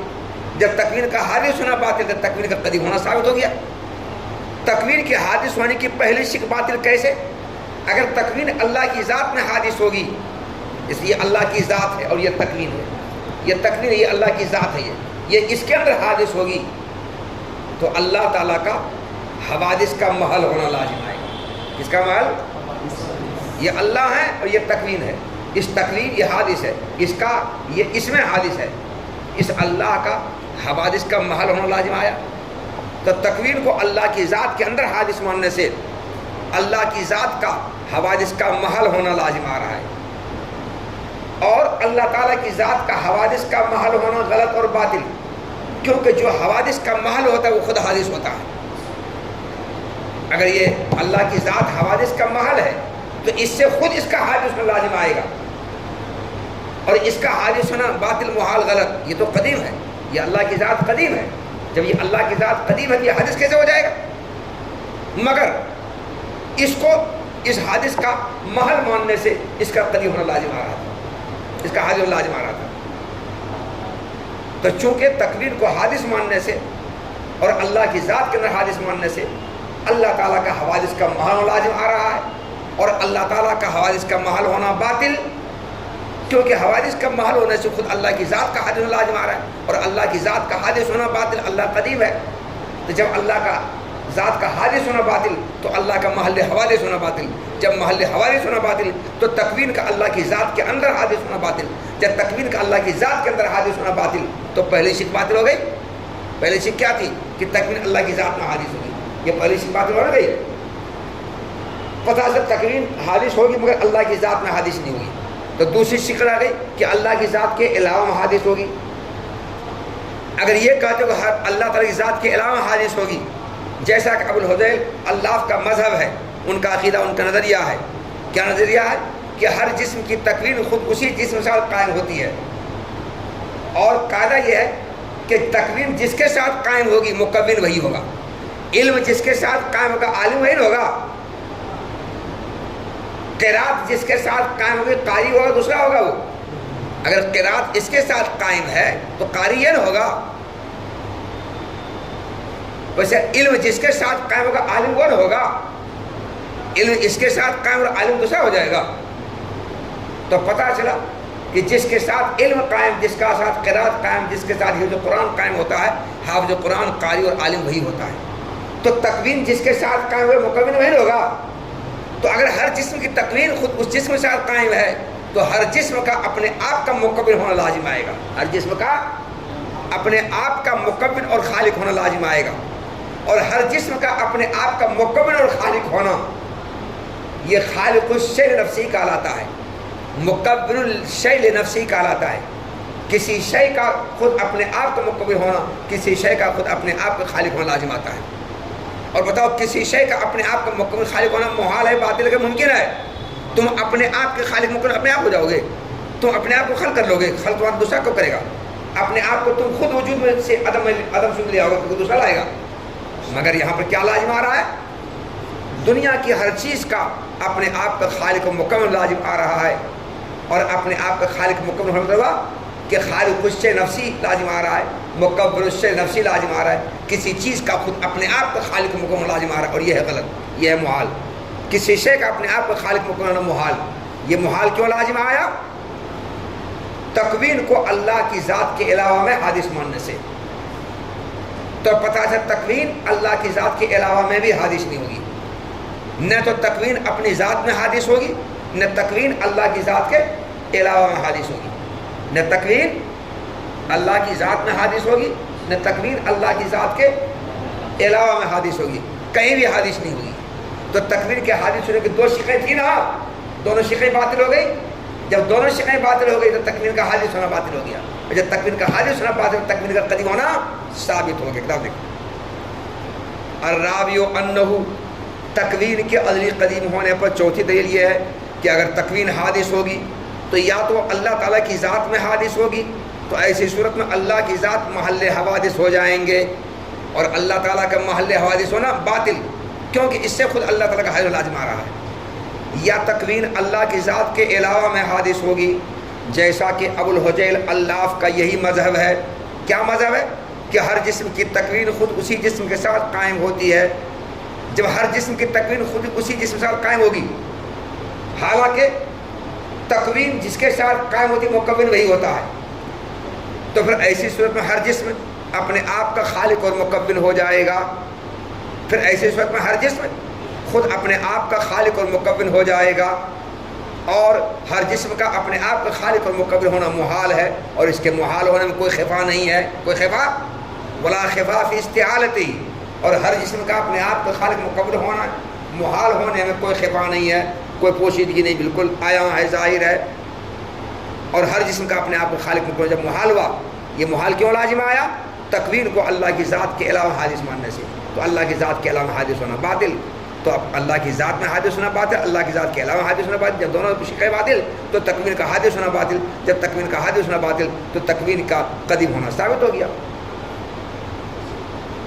جب تکوین کا حادث ہونا باطل تو تکوین کا قدیم ہونا ثابت ہو گیا۔ تکوین کے حادث ہونے کی پہلی شق باطل کیسے؟ اگر تکوین اللہ کی ذات میں حادث ہوگی، اس لیے اللہ کی ذات ہے اور یہ تکوین ہے، یہ تکوین یہ اللہ کی ذات ہے، یہ اس کے اندر حادث ہوگی تو اللہ تعالیٰ کا حوادث کا محل ہونا لازم آئے گا۔ کس کا محل؟ یہ اللہ ہے اور یہ تکوین ہے، اس تکوین یہ حادث ہے، اس کا یہ اس میں حادث ہے، اس اللہ کا حوادث کا محل ہونا لازم آیا۔ تو تکوین کو اللہ کی ذات کے اندر حادث ماننے سے اللہ کی ذات کا حوادث کا محل ہونا لازم آ رہا ہے، اور اللہ تعالیٰ کی ذات کا حوادث کا محل ہونا غلط اور باطل، کیونکہ جو حوادث کا محل ہوتا ہے وہ خود حادث ہوتا ہے۔ اگر یہ اللہ کی ذات حوادث کا محل ہے تو اس سے خود اس کا حادث ہونا لازم آئے گا، اور اس کا حادث ہونا باطل محال غلط، یہ تو قدیم ہے، یہ اللہ کی ذات قدیم ہے۔ جب یہ اللہ کی ذات قدیم ہے تو یہ حادث کیسے ہو جائے گا؟ مگر اس کو اس حادث کا محل ماننے سے اس کا قدیم ہونا لازم آ رہا تھا، اس کا حادث ہونا لازم آ رہا تھا۔ تو چونکہ تکوین کو حادث ماننے سے اور اللہ کی ذات کے اندر حادث ماننے سے اللہ تعالیٰ کا حوادث کا محل ہونا لازم آ رہا ہے، اور اللہ تعالیٰ کا حوادث کا محل ہونا باطل، کیونکہ حوادث کا محل ہونے سے خود اللہ کی ذات کا حادث ہونا لازم آ رہا ہے، اور اللہ کی ذات کا حادث ہونا باطل، اللہ قدیم ہے۔ تو جب اللہ کا ذات کا حادث ہونا باطل تو اللہ کا محل حوادث ہونا باطل، جب محل حوادث ہونا باطل تو تکوین کا اللہ کی ذات کے اندر حادث ہونا باطل، جب تکوین کا اللہ کی ذات کے اندر حادث ہونا باطل تو پہلی شق باطل ہو گئی۔ پہلی شق کیا تھی؟ کہ تکوین اللہ کی ذات میں حادث ہوگی، یہ پہلی شق باطل ہو گئی۔ پتہ سے تکوین حادث ہوگی مگر اللہ کی ذات میں حادث نہیں ہوگی، تو دوسری شق آ گئی کہ اللہ کی ذات کے علاوہ میں حادث ہوگی۔ اگر یہ کہتے ہو کہ اللہ تعالیٰ کی ذات کے علاوہ حادث ہوگی، جیسا کہ ابو الحجیل اللہ کا مذہب ہے، ان کا عقیدہ، ان کا نظریہ ہے، کیا نظریہ ہے؟ کہ ہر جسم کی تکوین خود اسی جسم کے ساتھ قائم ہوتی ہے، اور قاعدہ یہ ہے کہ تکوین جس کے ساتھ قائم ہوگی مکون وہی ہوگا، علم جس کے ساتھ قائم ہوگا عالم وہی ہوگا، قرات جس کے ساتھ قائم ہوگی قاری ہوگا دوسرا ہوگا وہ۔ اگر قرات اس کے ساتھ قائم ہے تو قاری یہ نہ ہوگا، ویسے علم جس کے ساتھ قائم ہوگا عالم وہ نہ ہوگا، علم اس کے ساتھ قائم اور عالم دوسرا ہو جائے گا۔ تو پتہ چلا کہ جس کے ساتھ علم قائم، جس کا ساتھ قرات قائم، جس کے ساتھ حفظ قرآن قائم ہوتا ہے، حافظ قرآن قاری اور عالم وہی ہوتا ہے۔ تو تکوین جس کے ساتھ قائم ہوئے مکون وہی ہوگا۔ تو اگر ہر جسم کی تکوین خود اس جسم کے ساتھ قائم ہے تو ہر جسم کا اپنے آپ کا مکون ہونا لازم آئے گا، ہر جسم کا اپنے آپ کا مکون اور خالق ہونا لازم آئے گا، اور ہر جسم کا اپنے آپ کا مکون اور خالق ہونا یہ خالق الشیء لنفسی کہلاتا ہے، مکون الشیء لنفسی کہلاتا ہے۔ کسی شے کا خود اپنے آپ کا مکون ہونا، کسی شے کا خود اپنے آپ کا خالق ہونا لازم آتا ہے۔ اور بتاؤ کسی شے کا اپنے آپ کا مکمل خالق ہونا محال ہے، باطل ہے کہ ممکن ہے؟ تم اپنے آپ کے خالق مکمل اپنے آپ ہو جاؤ گے، تم اپنے آپ کو خلق کر لو گے، خلق تمہارا دوسرا کیوں کرے گا؟ اپنے آپ کو تم خود وجود میں سے عدم سے لیا ہوگا تو دوسرا لائے گا. مگر یہاں پر کیا لازم آ رہا ہے؟ دنیا کی ہر چیز کا اپنے آپ کا خالق و مکمل لازم آ رہا ہے. اور اپنے آپ کا خالق مکمل ہونے کا کہ خالق خود سے نفسی لازم آ رہا ہے، مکبر سے نفسی لازم آ رہا ہے. کسی چیز کا خود اپنے آپ کا خالق مکمل لازم آ رہا ہے، اور یہ ہے غلط، یہ ہے محال. کسی شے کا اپنے آپ کا خالق مکمل ہونا محال. یہ محال کیوں لازم آیا؟ تکوین کو اللہ کی ذات کے علاوہ میں حادث ماننے سے. تو پتہ ہے تکوین اللہ کی ذات کے علاوہ میں بھی حادث نہیں ہوگی. نہ تو تکوین اپنی ذات میں حادث ہوگی، نہ تکوین اللہ کی ذات کے علاوہ میں حادث ہوگی. نہ تکوین اللہ کی ذات میں حادث ہوگی، نہ تکوین اللہ کی ذات کے علاوہ میں حادث ہوگی. کہیں بھی حادث نہیں ہوگی. تو تکوین کے حادث ہونے کی دو شقیں تھیں نا، دونوں شقیں باطل ہو گئی. جب دونوں شقیں باطل ہو گئی تو تکوین کا حادث ہونا باطل ہو گیا. اور جب تکوین کا حادث ہونا باطل، تکوین کا قدیم ہونا ثابت ہو گیا. کتاب دیکھو. الرابع انہ، تکوین کے ازلی قدیم ہونے پر چوتھی دلیل یہ ہے کہ اگر تکوین حادث ہوگی تو یا تو اللہ تعالیٰ کی ذات میں حادث ہوگی، تو ایسی صورت میں اللہ کی ذات محل حوادث ہو جائیں گے، اور اللہ تعالیٰ کا محل حوادث ہونا باطل، کیونکہ اس سے خود اللہ تعالیٰ کا حیض لازم آ رہا ہے. یا تکوین اللہ کی ذات کے علاوہ میں حادث ہوگی، جیسا کہ ابو الحجیل اللاف کا یہی مذہب ہے. کیا مذہب ہے؟ کہ ہر جسم کی تکوین خود اسی جسم کے ساتھ قائم ہوتی ہے. جب ہر جسم کی تکوین خود اسی جسم کے ساتھ قائم ہوگی، حالانکہ تکوین جس کے ساتھ قائم ہوتی ہے مکون وہی ہوتا ہے، تو پھر ایسی صورت میں ہر جسم اپنے آپ کا خالق اور مکون ہو جائے گا. پھر ایسی صورت میں ہر جسم خود اپنے آپ کا خالق اور مکون ہو جائے گا، اور ہر جسم کا اپنے آپ کا خالق اور مکون ہونا محال ہے. اور اس کے محال ہونے میں کوئی خفا نہیں ہے، کوئی خفا ولا خفا فی استعالتی. اور ہر جسم کا اپنے آپ کا خالق مکون ہونا محال ہونے میں کوئی خفا نہیں ہے، کوئی پوشیدگی نہیں، بالکل آیا ہے، ظاہر ہے. اور ہر جسم کا اپنے آپ کو خالق مکمل جب محال ہوا، یہ محال کیوں لازم آیا؟ تکوین کو اللہ کی ذات کے علاوہ حادث ماننے سے. تو اللہ کی ذات کے علاوہ حادث ہونا باطل. تو اب اللہ کی ذات میں حادث ہونا باطل، اللہ کی ذات کے علاوہ حادث ہونا باطل. جب دونوں شقیں باطل تو تکوین کا حادث ہونا باطل. جب تکوین کا حادث ہونا باطل تو تکوین کا قدیم ہونا ثابت ہو گیا.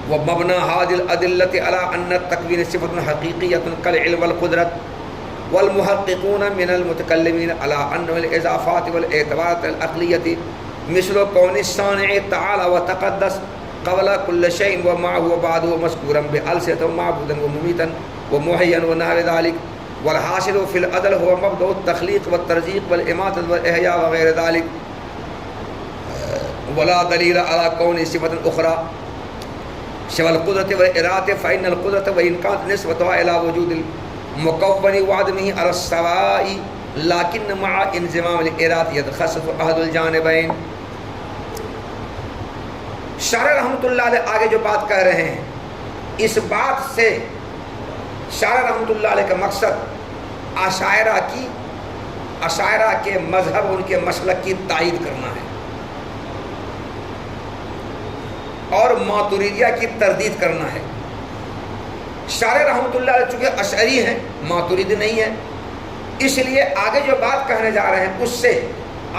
ومبنى هذه الأدلة على أن التكوين صفة حقيقية كالعلم والقدرة، والمحققون من المتكلمين على أن الإضافات والاعتبارات العقلية مثل كون الصانع تعالى وتقدس قبل كل شيء وما هو بعده مذكورا بألسنة ومعبودا ومميتا ومحيا ونحو ذلك. والحاصل في العدل هو مبدأ التخليق والترزيق والإماتة والإحياء وغير ذلك، ولا دليل على كون صفة أخرى سوى القدرة والإرادة، فإن القدرة وإن كانت نسبتها إلى وجود المكون وعدمه على السواء، لكن مع انضمام الإرادة يتخصص أحد الجانبين. شارح رحمۃ اللہ علیہ آگے جو بات کہہ رہے ہیں، اس بات سے شارح رحمۃ اللہ علیہ کا مقصد عشاعرہ کے مذہب، ان کے مسلک کی تائید کرنا ہے، اور ماتریدیہ کی تردید کرنا ہے. شارح رحمۃ اللہ علیہ چونکہ اشعری ہیں، ماتریدی نہیں ہے، اس لیے آگے جو بات کہنے جا رہے ہیں اس سے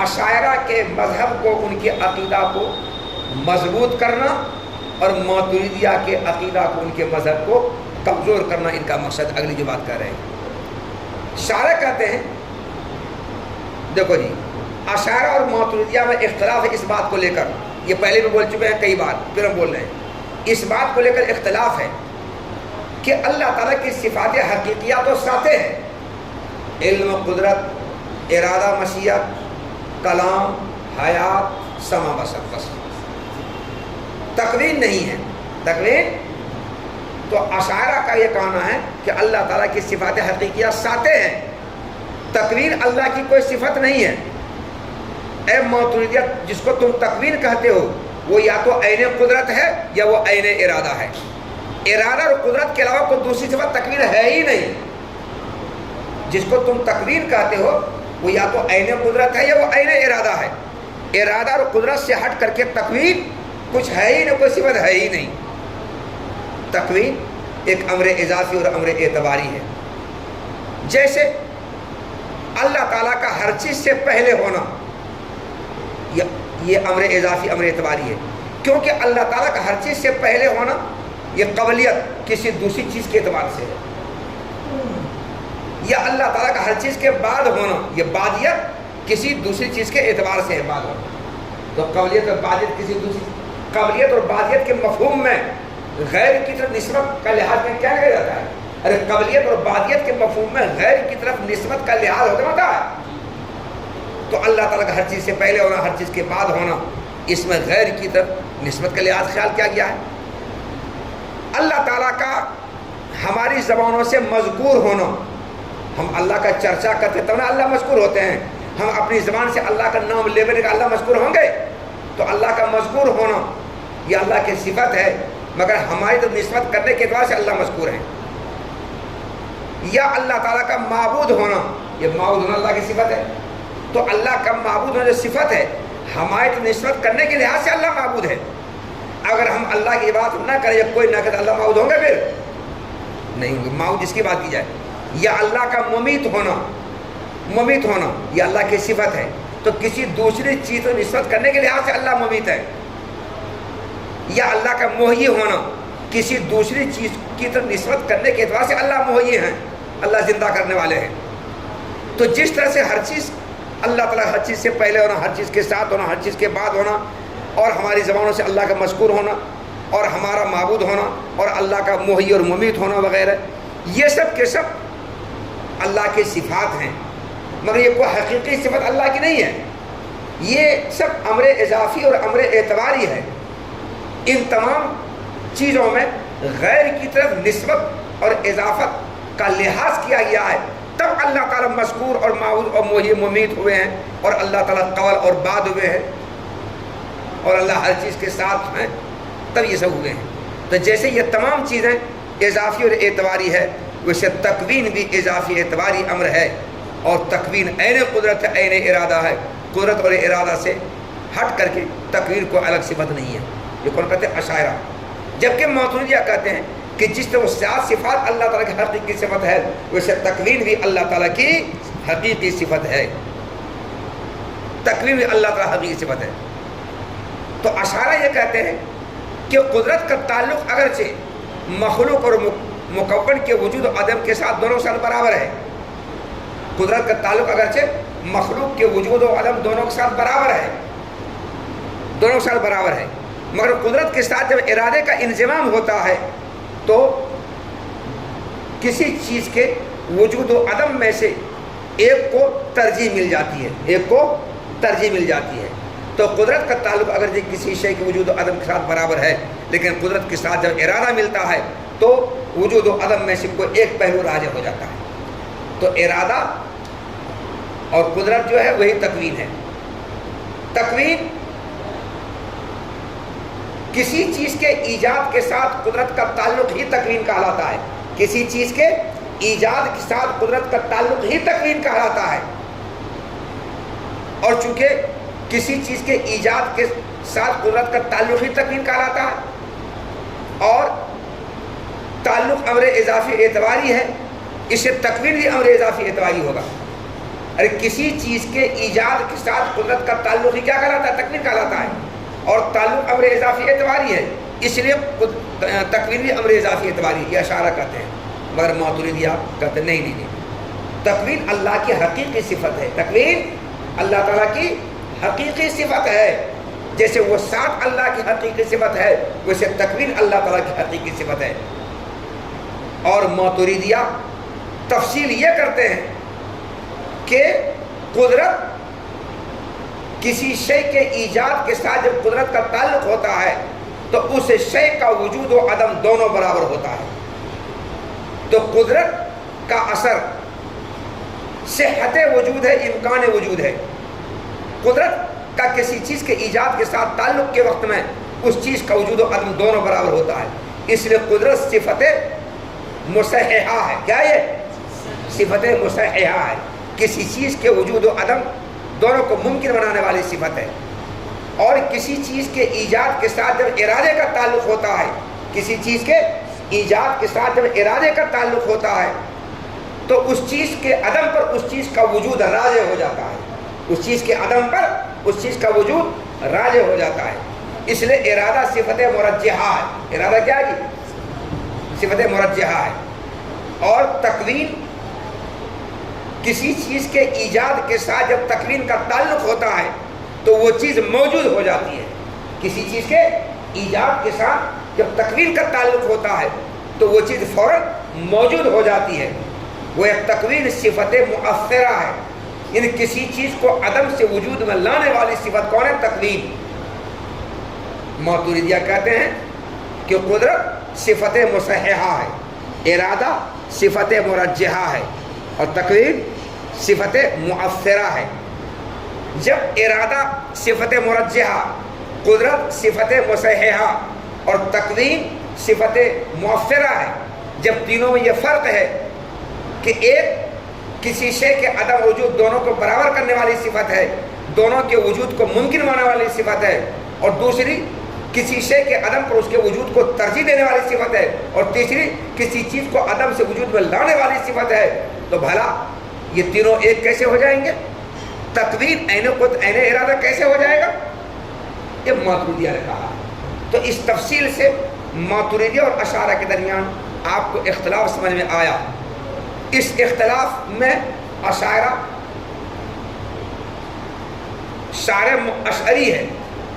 اشاعرہ کے مذہب کو، ان کے عقیدہ کو مضبوط کرنا، اور ماتریدیہ کے عقیدہ کو، ان کے مذہب کو کمزور کرنا ان کا مقصد. اگلی جو بات کر رہے ہیں، شارح کہتے ہیں دیکھو جی، اشاعرہ اور ماتریدیہ میں اختلاف ہے اس بات کو لے کر. یہ پہلے بھی بول چکے ہیں کئی بار، پھر ہم بول رہے ہیں. اس بات کو لے کر اختلاف ہے کہ اللہ تعالیٰ کی صفات حقیقیہ تو ساتے ہیں، علم، قدرت، ارادہ، مشیت، کلام، حیات، سمع، بصر، بس. تکوین نہیں ہے. تکوین تو اشاعرہ کا یہ کہنا ہے کہ اللہ تعالیٰ کی صفات حقیقیہ ساتے ہیں، تکوین اللہ کی کوئی صفت نہیں ہے. اے ماتریدیہ، جس کو تم تکوین کہتے ہو وہ یا تو عین قدرت ہے یا وہ عین ارادہ ہے. ارادہ اور قدرت کے علاوہ کوئی دوسری صفت تکوین ہے ہی نہیں. جس کو تم تکوین کہتے ہو وہ یا تو عین قدرت ہے یا وہ عین ارادہ ہے. ارادہ اور قدرت سے ہٹ کر کے تکوین کچھ ہے ہی نہیں، کوئی صفت ہے ہی نہیں. تکوین ایک امر اضافی اور امر اعتباری ہے. جیسے اللہ تعالیٰ کا ہر چیز سے پہلے ہونا، یہ امر اضافی امر اعتباری ہے، کیونکہ اللہ تعالیٰ کا ہر چیز سے پہلے ہونا یہ قبلیت کسی دوسری چیز کے اعتبار سے ہے، یا اللہ تعالیٰ کا ہر چیز کے بعد ہونا یہ بعدیت کسی دوسری چیز کے اعتبار سے ہے بعد ہونا۔ تو قبلیت اور بعدیت کسی دوسری، قبلیت اور بعدیت کے مفہوم میں غیر کی طرف نسبت کا لحاظ میں کیا کہا جاتا ہے؟ ارے قبلیت اور بعدیت کے مفہوم میں غیر کی طرف نسبت کا لحاظ ہوتا ہے، تو اللہ تعالیٰ کا ہر چیز سے پہلے ہونا ہر چیز کے بعد ہونا، اس میں غیر کی طرف نسبت کا لحاظ خیال کیا گیا ہے۔ اللہ تعالیٰ کا ہماری زبانوں سے مذکور ہونا، ہم اللہ کا چرچا کرتے تب نا اللہ مذکور ہوتے ہیں، ہم اپنی زبان سے اللہ کا نام لے بلے کہ اللہ مذکور ہوں گے، تو اللہ کا مذکور ہونا یہ اللہ کی صفت ہے، مگر ہماری تو نسبت کرنے کے اعتبار سے اللہ مذکور ہیں۔ یا اللہ تعالیٰ کا معبود ہونا، یہ معبود ہونا اللہ کی صفت ہے، تو اللہ کا معبود ہونا جو صفت ہے ہماری تو نسبت کرنے کے لحاظ سے اللہ معبود ہے۔ اگر ہم اللہ کی بات نہ کریں یا کوئی نہ کرے اللہ معبود ہوں گے؟ پھر نہیں ہوں گے، معبود جس کی بات کی جائے۔ یا اللہ کا ممیت ہونا، ممیت ہونا یہ اللہ کی صفت ہے، تو کسی دوسری چیز کو نسبت کرنے کے لحاظ سے اللہ ممیت ہے۔ یا اللہ کا محیی ہونا، کسی دوسری چیز کی طرف نسبت کرنے کے اعتبار سے اللہ محیی ہیں، اللہ زندہ کرنے والے ہیں۔ تو جس طرح سے ہر چیز اللہ تعالیٰ ہر چیز سے پہلے ہونا، ہر چیز کے ساتھ ہونا، ہر چیز کے بعد ہونا، اور ہماری زبانوں سے اللہ کا مذکور ہونا اور ہمارا معبود ہونا اور اللہ کا محیی اور ممیت ہونا وغیرہ، یہ سب کے سب اللہ کے صفات ہیں، مگر یہ کوئی حقیقی صفت اللہ کی نہیں ہے، یہ سب امر اضافی اور امر اعتباری ہے۔ ان تمام چیزوں میں غیر کی طرف نسبت اور اضافت کا لحاظ کیا گیا ہے، تب اللہ تعالیٰ مذکور اور معبود اور محیی ممیت ہوئے ہیں، اور اللہ تعالیٰ قبل اور بعد ہوئے ہیں، اور اللہ ہر چیز کے ساتھ ہیں، تب یہ سب ہوئے ہیں۔ تو جیسے یہ تمام چیزیں اضافی اور اعتباری ہے، ویسے تکوین بھی اضافی اعتباری امر ہے، اور تکوین عین قدرت ہے، عین ارادہ ہے، قدرت اور ارادہ سے ہٹ کر کے تکوین کو الگ صفت نہیں ہے۔ یہ کون کہتے ہیں؟ اشاعرہ۔ جبکہ ماتریدیہ کہتے ہیں کہ جس طرح وہ سات صفات اللہ تعالیٰ کی حقیقی صفت ہے، ویسے تکوین بھی اللہ تعالیٰ کی حقیقی صفت ہے، تکوین بھی اللہ تعالیٰ حقیقی صفت ہے۔ تو اشاعرہ یہ کہتے ہیں کہ قدرت کا تعلق اگرچہ مخلوق اور مکون کے وجود و عدم کے ساتھ دونوں کے ساتھ برابر ہے، قدرت کا تعلق اگرچہ مخلوق کے وجود و عدم دونوں کے ساتھ برابر ہے، دونوں کے ساتھ برابر ہے، مگر قدرت کے ساتھ جب ارادے کا انضمام ہوتا ہے تو کسی چیز کے وجود و عدم میں سے ایک کو ترجیح مل جاتی ہے، ایک کو ترجیح مل جاتی ہے۔ تو قدرت کا تعلق اگر کسی شے کے وجود و عدم کے ساتھ برابر ہے، لیکن قدرت کے ساتھ جب ارادہ ملتا ہے تو وجود و عدم میں سے کوئی ایک پہلو راجح ہو جاتا ہے۔ تو ارادہ اور قدرت جو ہے وہی تکوین ہے۔ تکوین کسی چیز کے ایجاد کے ساتھ قدرت کا تعلق ہی تکوین کہلاتا ہے، کسی چیز کے ایجاد کے ساتھ قدرت کا تعلق ہی تکوین کہلاتا ہے، اور چونکہ کسی چیز کے ایجاد کے ساتھ قدرت کا تعلق ہی تکوین کہلاتا ہے، اور تعلق امر اضافی اعتباری ہے، اس سے تکوین بھی امر اضافی اعتباری ہوگا۔ ارے کسی چیز کے ایجاد کے ساتھ قدرت کا تعلق ہی کیا کہلاتا ہے؟ تکوین کہلاتا ہے، اور تعلق امر اضافی اعتباری ہے، اس لیے تکوین بھی امر اضافی اعتباری، یہ اشارہ کرتے ہیں۔ مگر ماتریدیہ کہتے ہیں نہیں، تکوین اللہ کی حقیقی صفت ہے، تکوین اللہ تعالیٰ کی حقیقی صفت ہے، جیسے وہ سات اللہ کی حقیقی صفت ہے ویسے تکوین اللہ تعالیٰ کی حقیقی صفت ہے۔ اور ماتریدیہ تفصیل یہ کرتے ہیں کہ قدرت کسی شے کے ایجاد کے ساتھ جب قدرت کا تعلق ہوتا ہے تو اس شے کا وجود و عدم دونوں برابر ہوتا ہے۔ تو قدرت کا اثر صحت وجود ہے، امکان وجود ہے۔ قدرت کا کسی چیز کے ایجاد کے ساتھ تعلق کے وقت میں اس چیز کا وجود و عدم دونوں برابر ہوتا ہے، اس لیے قدرت صفت مصححہ ہے۔ کیا یہ صفت مصححہ ہے؟ کسی چیز کے وجود و عدم دونوں کو ممکن بنانے والی صفت ہے۔ اور کسی چیز کے ایجاد کے ساتھ جب ارادے کا تعلق ہوتا ہے، کسی چیز کے ایجاد کے ساتھ جب ارادے کا تعلق ہوتا ہے تو اس چیز کے عدم پر اس چیز کا وجود راجع ہو جاتا ہے، اس چیز کے عدم پر اس چیز کا وجود راجع ہو جاتا ہے. اس لیے ارادہ صفت مرجحہ ہے. ارادہ کیا ہے جی؟ صفت مرجحہ ہے. اور تکوین کسی چیز کے ایجاد کے ساتھ جب تکوین کا تعلق ہوتا ہے تو وہ چیز موجود ہو جاتی ہے. کسی چیز کے ایجاد کے ساتھ جب تکوین کا تعلق ہوتا ہے تو وہ چیز فوراً موجود ہو جاتی ہے. وہ ایک تکوین صفت مؤثرہ ہے. یعنی کسی چیز کو عدم سے وجود میں لانے والی صفت کون ہے؟ تکوین. ماتریدیہ کہتے ہیں کہ قدرت صفت مصححہ ہے، ارادہ صفت مرجحہ ہے اور تکوین صفت مؤثرہ ہے. جب ارادہ صفت مرجحہ، قدرت صفت مصححہ اور تکوین صفت مؤثرہ ہے، جب تینوں میں یہ فرق ہے کہ ایک کسی شے کے عدم وجود دونوں کو برابر کرنے والی صفت ہے، دونوں کے وجود کو ممکن ماننے والی صفت ہے، اور دوسری کسی شے کے عدم پر اس کے وجود کو ترجیح دینے والی صفت ہے، اور تیسری کسی چیز کو عدم سے وجود میں لانے والی صفت ہے، تو بھلا یہ تینوں ایک کیسے ہو جائیں گے؟ تکوین عین قدرت عین ارادہ کیسے ہو جائے گا؟ یہ ماتریدیہ نے کہا. تو اس تفصیل سے ماتریدیہ اور اشاعرہ کے درمیان آپ کو اختلاف سمجھ میں آیا. اس اختلاف میں اشاعرہ شاعر اشعری ہے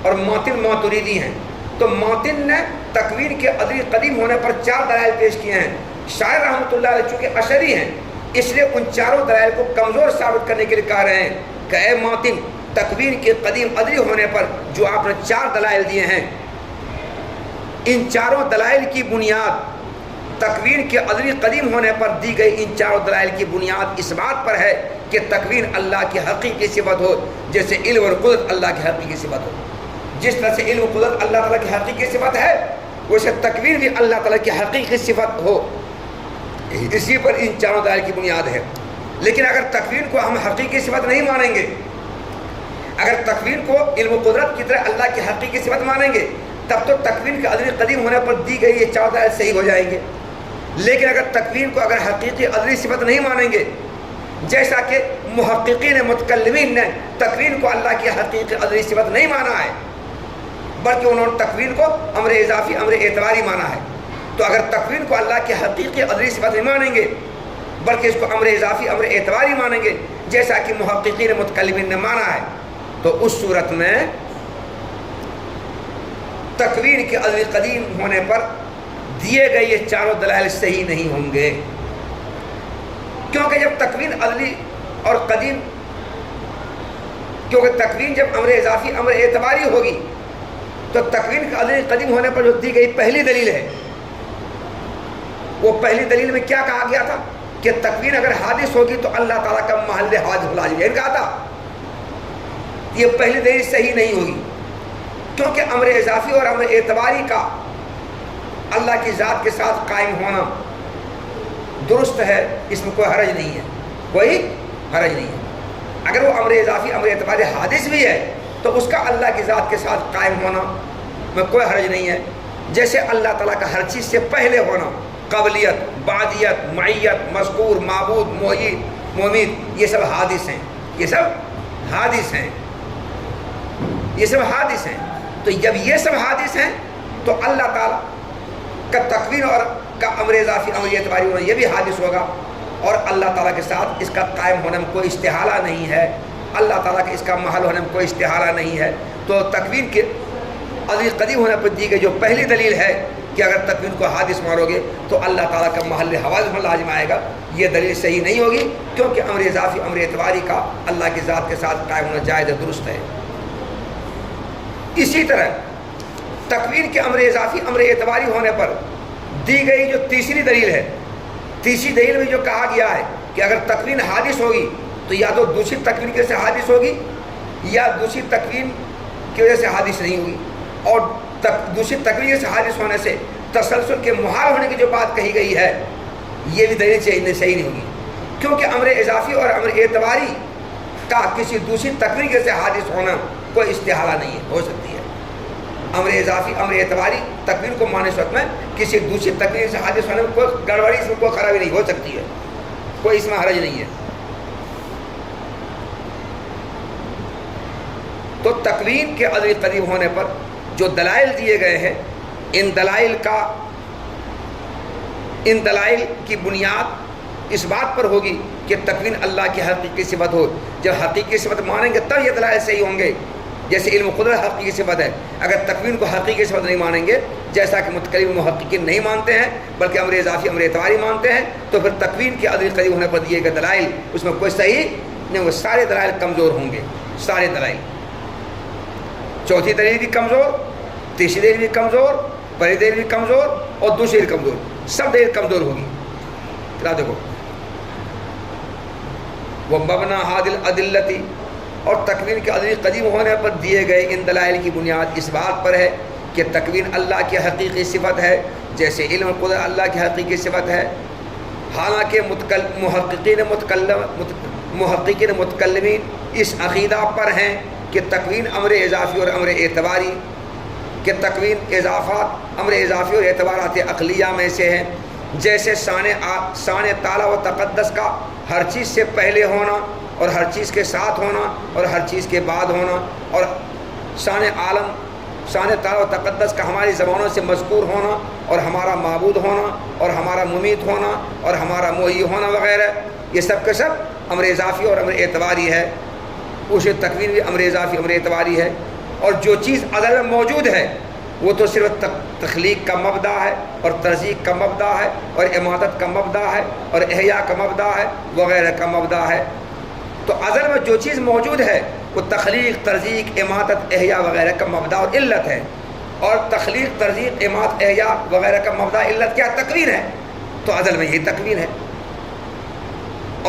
اور معطل ماتریدی ہیں. تو معطل نے تکوین کے ازلی قدیم ہونے پر 4 دلائل پیش کیے ہیں. شاعر رحمۃ اللہ علیہ چونکہ اشعری ہیں اس لیے ان چاروں دلائل کو کمزور ثابت کرنے کے لیے کہہ رہے ہیں کہ اے معطل، تکوین کے قدیم ازلی ہونے پر جو آپ نے 4 دلائل دیے ہیں، ان چاروں دلائل کی بنیاد تکوین کے ازلی قدیم ہونے پر دی گئی ان چاروں دلائل کی بنیاد اس بات پر ہے کہ تکوین اللہ کی حقیقی صفت ہو، جیسے علم اور قدرت اللہ کی حقیقی صفت ہو. جس طرح سے علم و قدرت اللہ تعالیٰ کی حقیقی صفت ہے، ویسے تکوین بھی اللہ تعالیٰ کی حقیقی صفت ہو. اسی پر ان چاروں دلائل کی بنیاد ہے. لیکن اگر تکوین کو ہم حقیقی صفت نہیں مانیں گے، اگر تکوین کو علم و قدرت کی طرح اللہ کی حقیقی صفت مانیں گے، تب تو تکوین کے ازلی قدیم ہونے پر دی گئی یہ 4 دلائل صحیح ہو جائیں گے. لیکن اگر تکوین کو اگر حقیقی ازلی صفت نہیں مانیں گے، جیسا کہ محققین متکلمین نے تکوین کو اللہ کی حقیقی ازلی صفت نہیں مانا ہے، بلکہ انہوں نے تکوین کو امر اضافی امر اعتباری مانا ہے. تو اگر تکوین کو اللہ کی حقیقی ازلی صفت نہیں مانیں گے بلکہ اس کو امر اضافی امر اعتباری مانیں گے جیسا کہ محققین متکلمین نے مانا ہے، تو اس صورت میں تکوین کے ازلی قدیم ہونے پر دیے گئے یہ چاروں دلائل صحیح نہیں ہوں گے. کیونکہ جب تکوین ازلی اور قدیم، کیونکہ تکوین جب امر اضافی امر اعتباری ہوگی تو تکوین کا ازلی قدیم ہونے پر جو دی گئی پہلی دلیل ہے، وہ پہلی دلیل میں کیا کہا گیا تھا کہ تکوین اگر حادث ہوگی تو اللہ تعالیٰ کا محل حادث لازم ہے، کہا تھا. یہ پہلی دلیل صحیح نہیں ہوگی کیونکہ امر اضافی اور امر اعتباری کا اللہ کی ذات کے ساتھ قائم ہونا درست ہے، اس میں کوئی حرج نہیں ہے، کوئی حرج نہیں ہے. اگر وہ امر اضافی امر اعتباری حادث بھی ہے تو اس کا اللہ کی ذات کے ساتھ قائم ہونا میں کوئی حرج نہیں ہے. جیسے اللہ تعالیٰ کا ہر چیز سے پہلے ہونا، قبلیت، بعدیت، معیت، مذکور، معبود، مومید، یہ سب حادث ہیں، یہ سب حادث ہیں، یہ سب حادث ہیں. تو جب یہ سب حادث ہیں تو اللہ تعالیٰ کا تکوین اور کا امر اضافی امر اعتباری ہونا یہ بھی حادث ہوگا، اور اللہ تعالیٰ کے ساتھ اس کا قائم ہونے میں کوئی استحالہ نہیں ہے، اللہ تعالیٰ کے اس کا محل ہونے میں کوئی استحالہ نہیں ہے. تو تکوین کے ازلی قدیم ہونے پر دی گئی جو پہلی دلیل ہے کہ اگر تکوین کو حادث مانو گے تو اللہ تعالیٰ کا محل حوادث میں لازم آئے گا، یہ دلیل صحیح نہیں ہوگی کیونکہ امر اضافی امر اعتباری کا اللہ کی ذات کے ساتھ قائم ہونا جائز درست ہے. اسی طرح تکوین کے امر اضافی امر اعتباری ہونے پر دی گئی جو تیسری دلیل ہے، تیسری دلیل میں جو کہا گیا ہے کہ اگر تکوین حادث ہوگی تو یا تو دوسری تکوین کی وجہ سے حادث ہوگی یا دوسری تکوین کی وجہ سے حادث نہیں ہوگی، اور دوسری تکوین سے حادث ہونے سے تسلسل کے محال ہونے کی جو بات کہی گئی ہے یہ بھی دلیل صحیح نہیں ہوگی کیونکہ امر اضافی اور امر اعتباری کا کسی دوسری تکوین کی وجہ سے حادث ہونا کوئی استحالہ نہیں ہے، ہو سکتی ہے. امر اضافی امر اعتباری تکوین کو ماننے وقت میں کسی دوسری تکوین سے حادث ہونے میں کوئی گڑبڑی، اس میں کوئی خرابی نہیں ہو سکتی ہے، کوئی اس میں حرج نہیں ہے. تو تکوین کے ازلی قدیم ہونے پر جو دلائل دیے گئے ہیں، ان دلائل کی بنیاد اس بات پر ہوگی کہ تکوین اللہ کی حقیقی صفت ہو۔ جب حقیقی صفت مانیں گے تب یہ دلائل صحیح ہوں گے۔ جیسے علم قدرت حقیقی صفت ہے، اگر تکوین کو حقیقی صفت نہیں مانیں گے، جیسا کہ متکلم محققین نہیں مانتے ہیں بلکہ امر اضافی امر اعتباری مانتے ہیں، تو پھر تکوین کے ازلی قدیم ہونے پر دیے گئے دلائل اس میں کوئی صحیح نہیں، وہ سارے دلائل کمزور ہوں گے، سارے دلائل۔ چوتھی دلیل بھی کمزور، تیسری دلیل بھی کمزور، پہلی دلیل بھی کمزور اور دوسری دلیل کمزور، سب دلیل کمزور ہوگی۔ دیکھو وہ مبنا حادل عدلتی، اور تکوین کے ازلی قدیم ہونے پر دیے گئے ان دلائل کی بنیاد اس بات پر ہے کہ تکوین اللہ کی حقیقی صفت ہے، جیسے علم قدرت اللہ کی حقیقی صفت ہے۔ حالانکہ محققین متکلمین اس عقیدہ پر ہیں کہ تکوین امر اضافی اور امر اعتباری، کہ تکوین امر اضافی اور اعتبارات عقلیہ میں سے ہیں، جیسے شان تعالیٰ و تقدس کا ہر چیز سے پہلے ہونا اور ہر چیز کے ساتھ ہونا اور ہر چیز کے بعد ہونا، اور شان تعالیٰ و تقدس کا ہماری زبانوں سے مذکور ہونا اور ہمارا معبود ہونا اور ہمارا ممیت ہونا اور ہمارا محیی ہونا وغیرہ، یہ سب کے سب امر اضافی اور امر اعتباری ہے۔ اسے تکوین بھی امر اضافی امر اعتباری ہے۔ اور جو چیز ازل میں موجود ہے وہ تو صرف تخلیق کا مبدا ہے اور ترزیق کا مبدا ہے اور اماتت کا مبدا ہے اور احیاء کا مبدا ہے وغیرہ کا مبدا ہے۔ تو ازل میں جو چیز موجود ہے وہ تخلیق، ترزیق، اماتت، احیاء وغیرہ کا مبدا اور علت ہے، اور تخلیق، ترزیق، اماتت، احیاء وغیرہ کا مبدا علت کیا؟ تکوین ہے۔ تو ازل میں یہی تکوین ہے،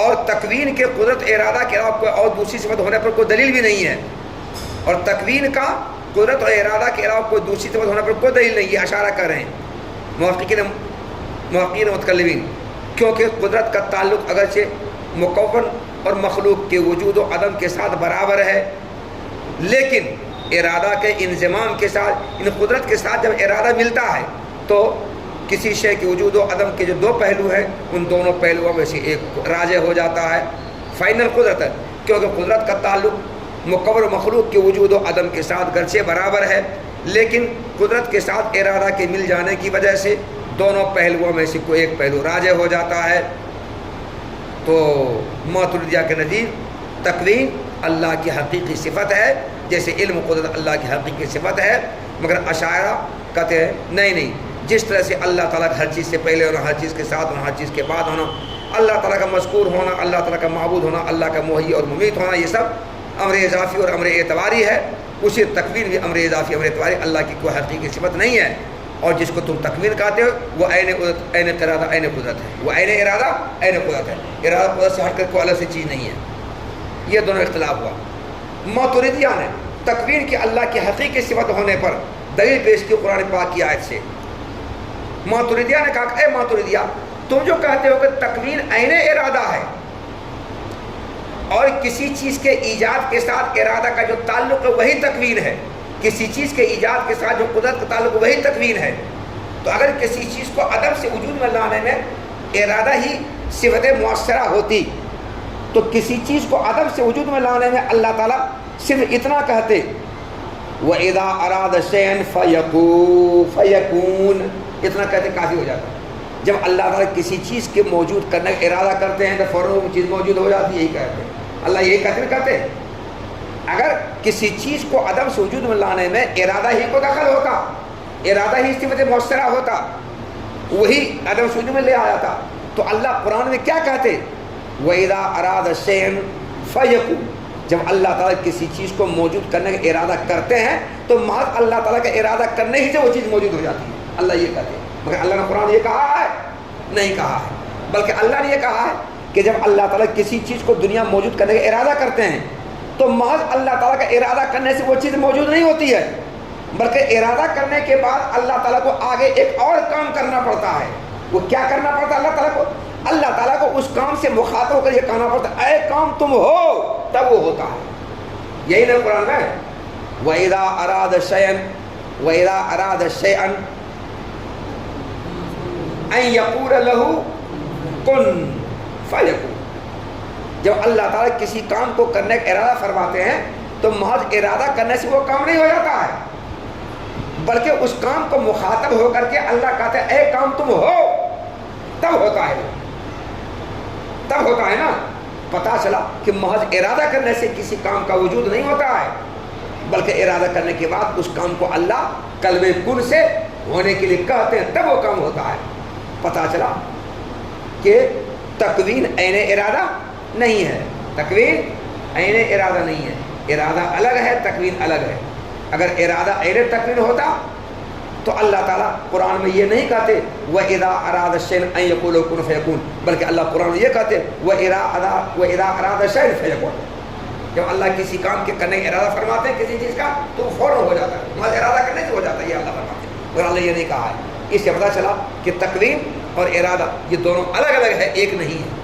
اور تکوین کے قدرت ارادہ کے علاوہ کوئی اور دوسری صفت ہونے پر کوئی دلیل بھی نہیں ہے، اور تکوین کا قدرت اور ارادہ کے علاوہ کوئی دوسری صفت ہونے پر کوئی دلیل نہیں ہے، اشارہ کر رہے ہیں محققین متکلمین، کیونکہ قدرت کا تعلق اگرچہ مکون اور مخلوق کے وجود و عدم کے ساتھ برابر ہے، لیکن ارادہ کے انضمام کے ساتھ، ان قدرت کے ساتھ جب ارادہ ملتا ہے تو کسی شے کے وجود و عدم کے جو دو پہلو ہیں ان دونوں پہلوؤں میں سے ایک راجع ہو جاتا ہے، فائنل قدرت ہے، کیونکہ قدرت کا تعلق مکون و مخلوق کے وجود و عدم کے ساتھ گرچہ برابر ہے، لیکن قدرت کے ساتھ ارادہ کے مل جانے کی وجہ سے دونوں پہلوؤں میں سے کوئی ایک پہلو راجع ہو جاتا ہے۔ تو ماتریدیہ کے نزدیک تکوین اللہ کی حقیقی صفت ہے، جیسے علم قدرت اللہ کی حقیقی صفت ہے، مگر اشاعرہ کہتے ہیں نہیں، جس طرح سے اللہ تعالیٰ کا ہر چیز سے پہلے ہونا، ہر چیز کے ساتھ ہونا، ہر چیز کے بعد ہونا، اللہ تعالیٰ کا مذکور ہونا، اللہ تعالیٰ کا معبود ہونا، اللہ کا محیی اور ممیت ہونا، یہ سب امر اضافی اور امر اعتباری ہے۔ اسی تکوین بھی امر اضافی امر اعتباری، اللہ کی کوئی حقیقی صفت نہیں ہے، اور جس کو تم تکوین کہتے ہو وہ عین ارادہ عین قدرت ہے، وہ عین ارادہ عین قدرت ہے، ارادہ قدرت سے ہٹ کر کوئی الگ سی چیز نہیں ہے۔ یہ دونوں اختلاف ہوا۔ ماتریدیہ نے تکوین کی اللہ کی حقیقی صفت ہونے پر دلیل پیش کی قرآن پاک کی آیت سے۔ ماتریدیہ نے کہا کہ اے ماتریدیہ، تم جو کہتے ہو کہ تکوین عین ارادہ ہے اور کسی چیز کے ایجاد کے ساتھ ارادہ کا جو تعلق ہے وہی تکوین ہے، کسی چیز کے ایجاد کے ساتھ جو قدرت کا تعلق وہی تکوین ہے، تو اگر کسی چیز کو عدم سے وجود میں لانے میں ارادہ ہی صفت مؤثرہ ہوتی تو کسی چیز کو عدم سے وجود میں لانے میں اللہ تعالیٰ صرف اتنا کہتے وَإِذَا أَرَادَ شَيْئًا فَيَكُونُ، اتنا کہتے کافی ہو جاتا۔ جب اللہ تعالیٰ کسی چیز کے موجود کرنے کا ارادہ کرتے ہیں تو فوراً وہ چیز موجود ہو جاتی ہے، یہی کہتے ہیں اللہ، یہی کہتے ہیں۔ اگر کسی چیز کو عدم سے وجود میں لانے میں ارادہ ہی کو دخل ہوتا، ارادہ ہی صفت مؤثرہ ہوتا، وہی عدم سے وجود میں لے آیا تھا، تو اللہ قرآن میں کیا کہتے؟ وَإِذَا أَرَادَ شَيْئًا فَيَكُونُ، جب اللہ تعالیٰ کسی چیز کو موجود کرنے کا ارادہ کرتے ہیں تو محض اللہ تعالیٰ کا ارادہ کرنے ہی سے وہ چیز موجود ہو جاتی ہے، اللہ یہ کہتے ہیں۔ مگر اللہ نے قرآن یہ کہا ہے؟ نہیں کہا ہے، بلکہ اللہ نے یہ کہا ہے کہ جب اللہ تعالیٰ کسی چیز کو دنیا میں موجود کرنے کا ارادہ کرتے ہیں تو محض اللہ تعالیٰ کا ارادہ کرنے سے وہ چیز موجود نہیں ہوتی ہے، بلکہ ارادہ کرنے کے بعد اللہ تعالیٰ کو آگے ایک اور کام کرنا پڑتا ہے۔ وہ کیا کرنا پڑتا ہے اللہ تعالیٰ کو؟ اللہ تعالیٰ کو اس کام سے مخاطب ہو کر یہ کہنا پڑتا ہے اے کام تم ہو، تب وہ ہوتا ہے۔ یہی نا قرآن میں وَإِذَا أَرَادَ شَيْئًا أَن يَقُولَ لَهُ كُن فَيَكُونُ، جب اللہ تعالیٰ کسی کام کو کرنے کا ارادہ فرماتے ہیں تو محض ارادہ کرنے سے وہ کام نہیں ہو جاتا ہے، بلکہ اس کام کو مخاطب ہو کر کے اللہ کہتے ہیں اے کام تم ہو، تب ہوتا ہے، تب ہوتا ہے نا۔ پتا چلا کہ محض ارادہ کرنے سے کسی کام کا وجود نہیں ہوتا ہے، بلکہ ارادہ کرنے کے بعد اس کام کو اللہ قلب کن سے ہونے کے لیے کہتے ہیں، تب وہ کام ہوتا ہے۔ پتا چلا کہ تکوین عین ارادہ نہیں ہے، تکوین عین ارادہ نہیں ہے، ارادہ الگ ہے، تکوین الگ ہے۔ اگر ارادہ عین تکوین ہوتا تو اللہ تعالیٰ قرآن میں یہ نہیں کہتے وَإِذَا أَرَادَ شَيْئًا أَن يَقُولَ له كُن فَيَكُونُ، بلکہ اللہ قرآن میں یہ کہتے وَإِذَا أَرَادَ شَيْئًا فَيَكُونُ۔ جب اللہ کسی کام کے کرنے کا ارادہ فرماتے ہیں کسی چیز کا تو فوراً ہو جاتا ہے، محض ارادہ کرنے سے ہو جاتا ہے، یہ اللہ فرماتے ہیں، اور اللہ یہ نہیں کہا ہے۔ اس سے پتہ چلا کہ تکوین اور ارادہ یہ دونوں الگ الگ ہے، ایک نہیں ہے۔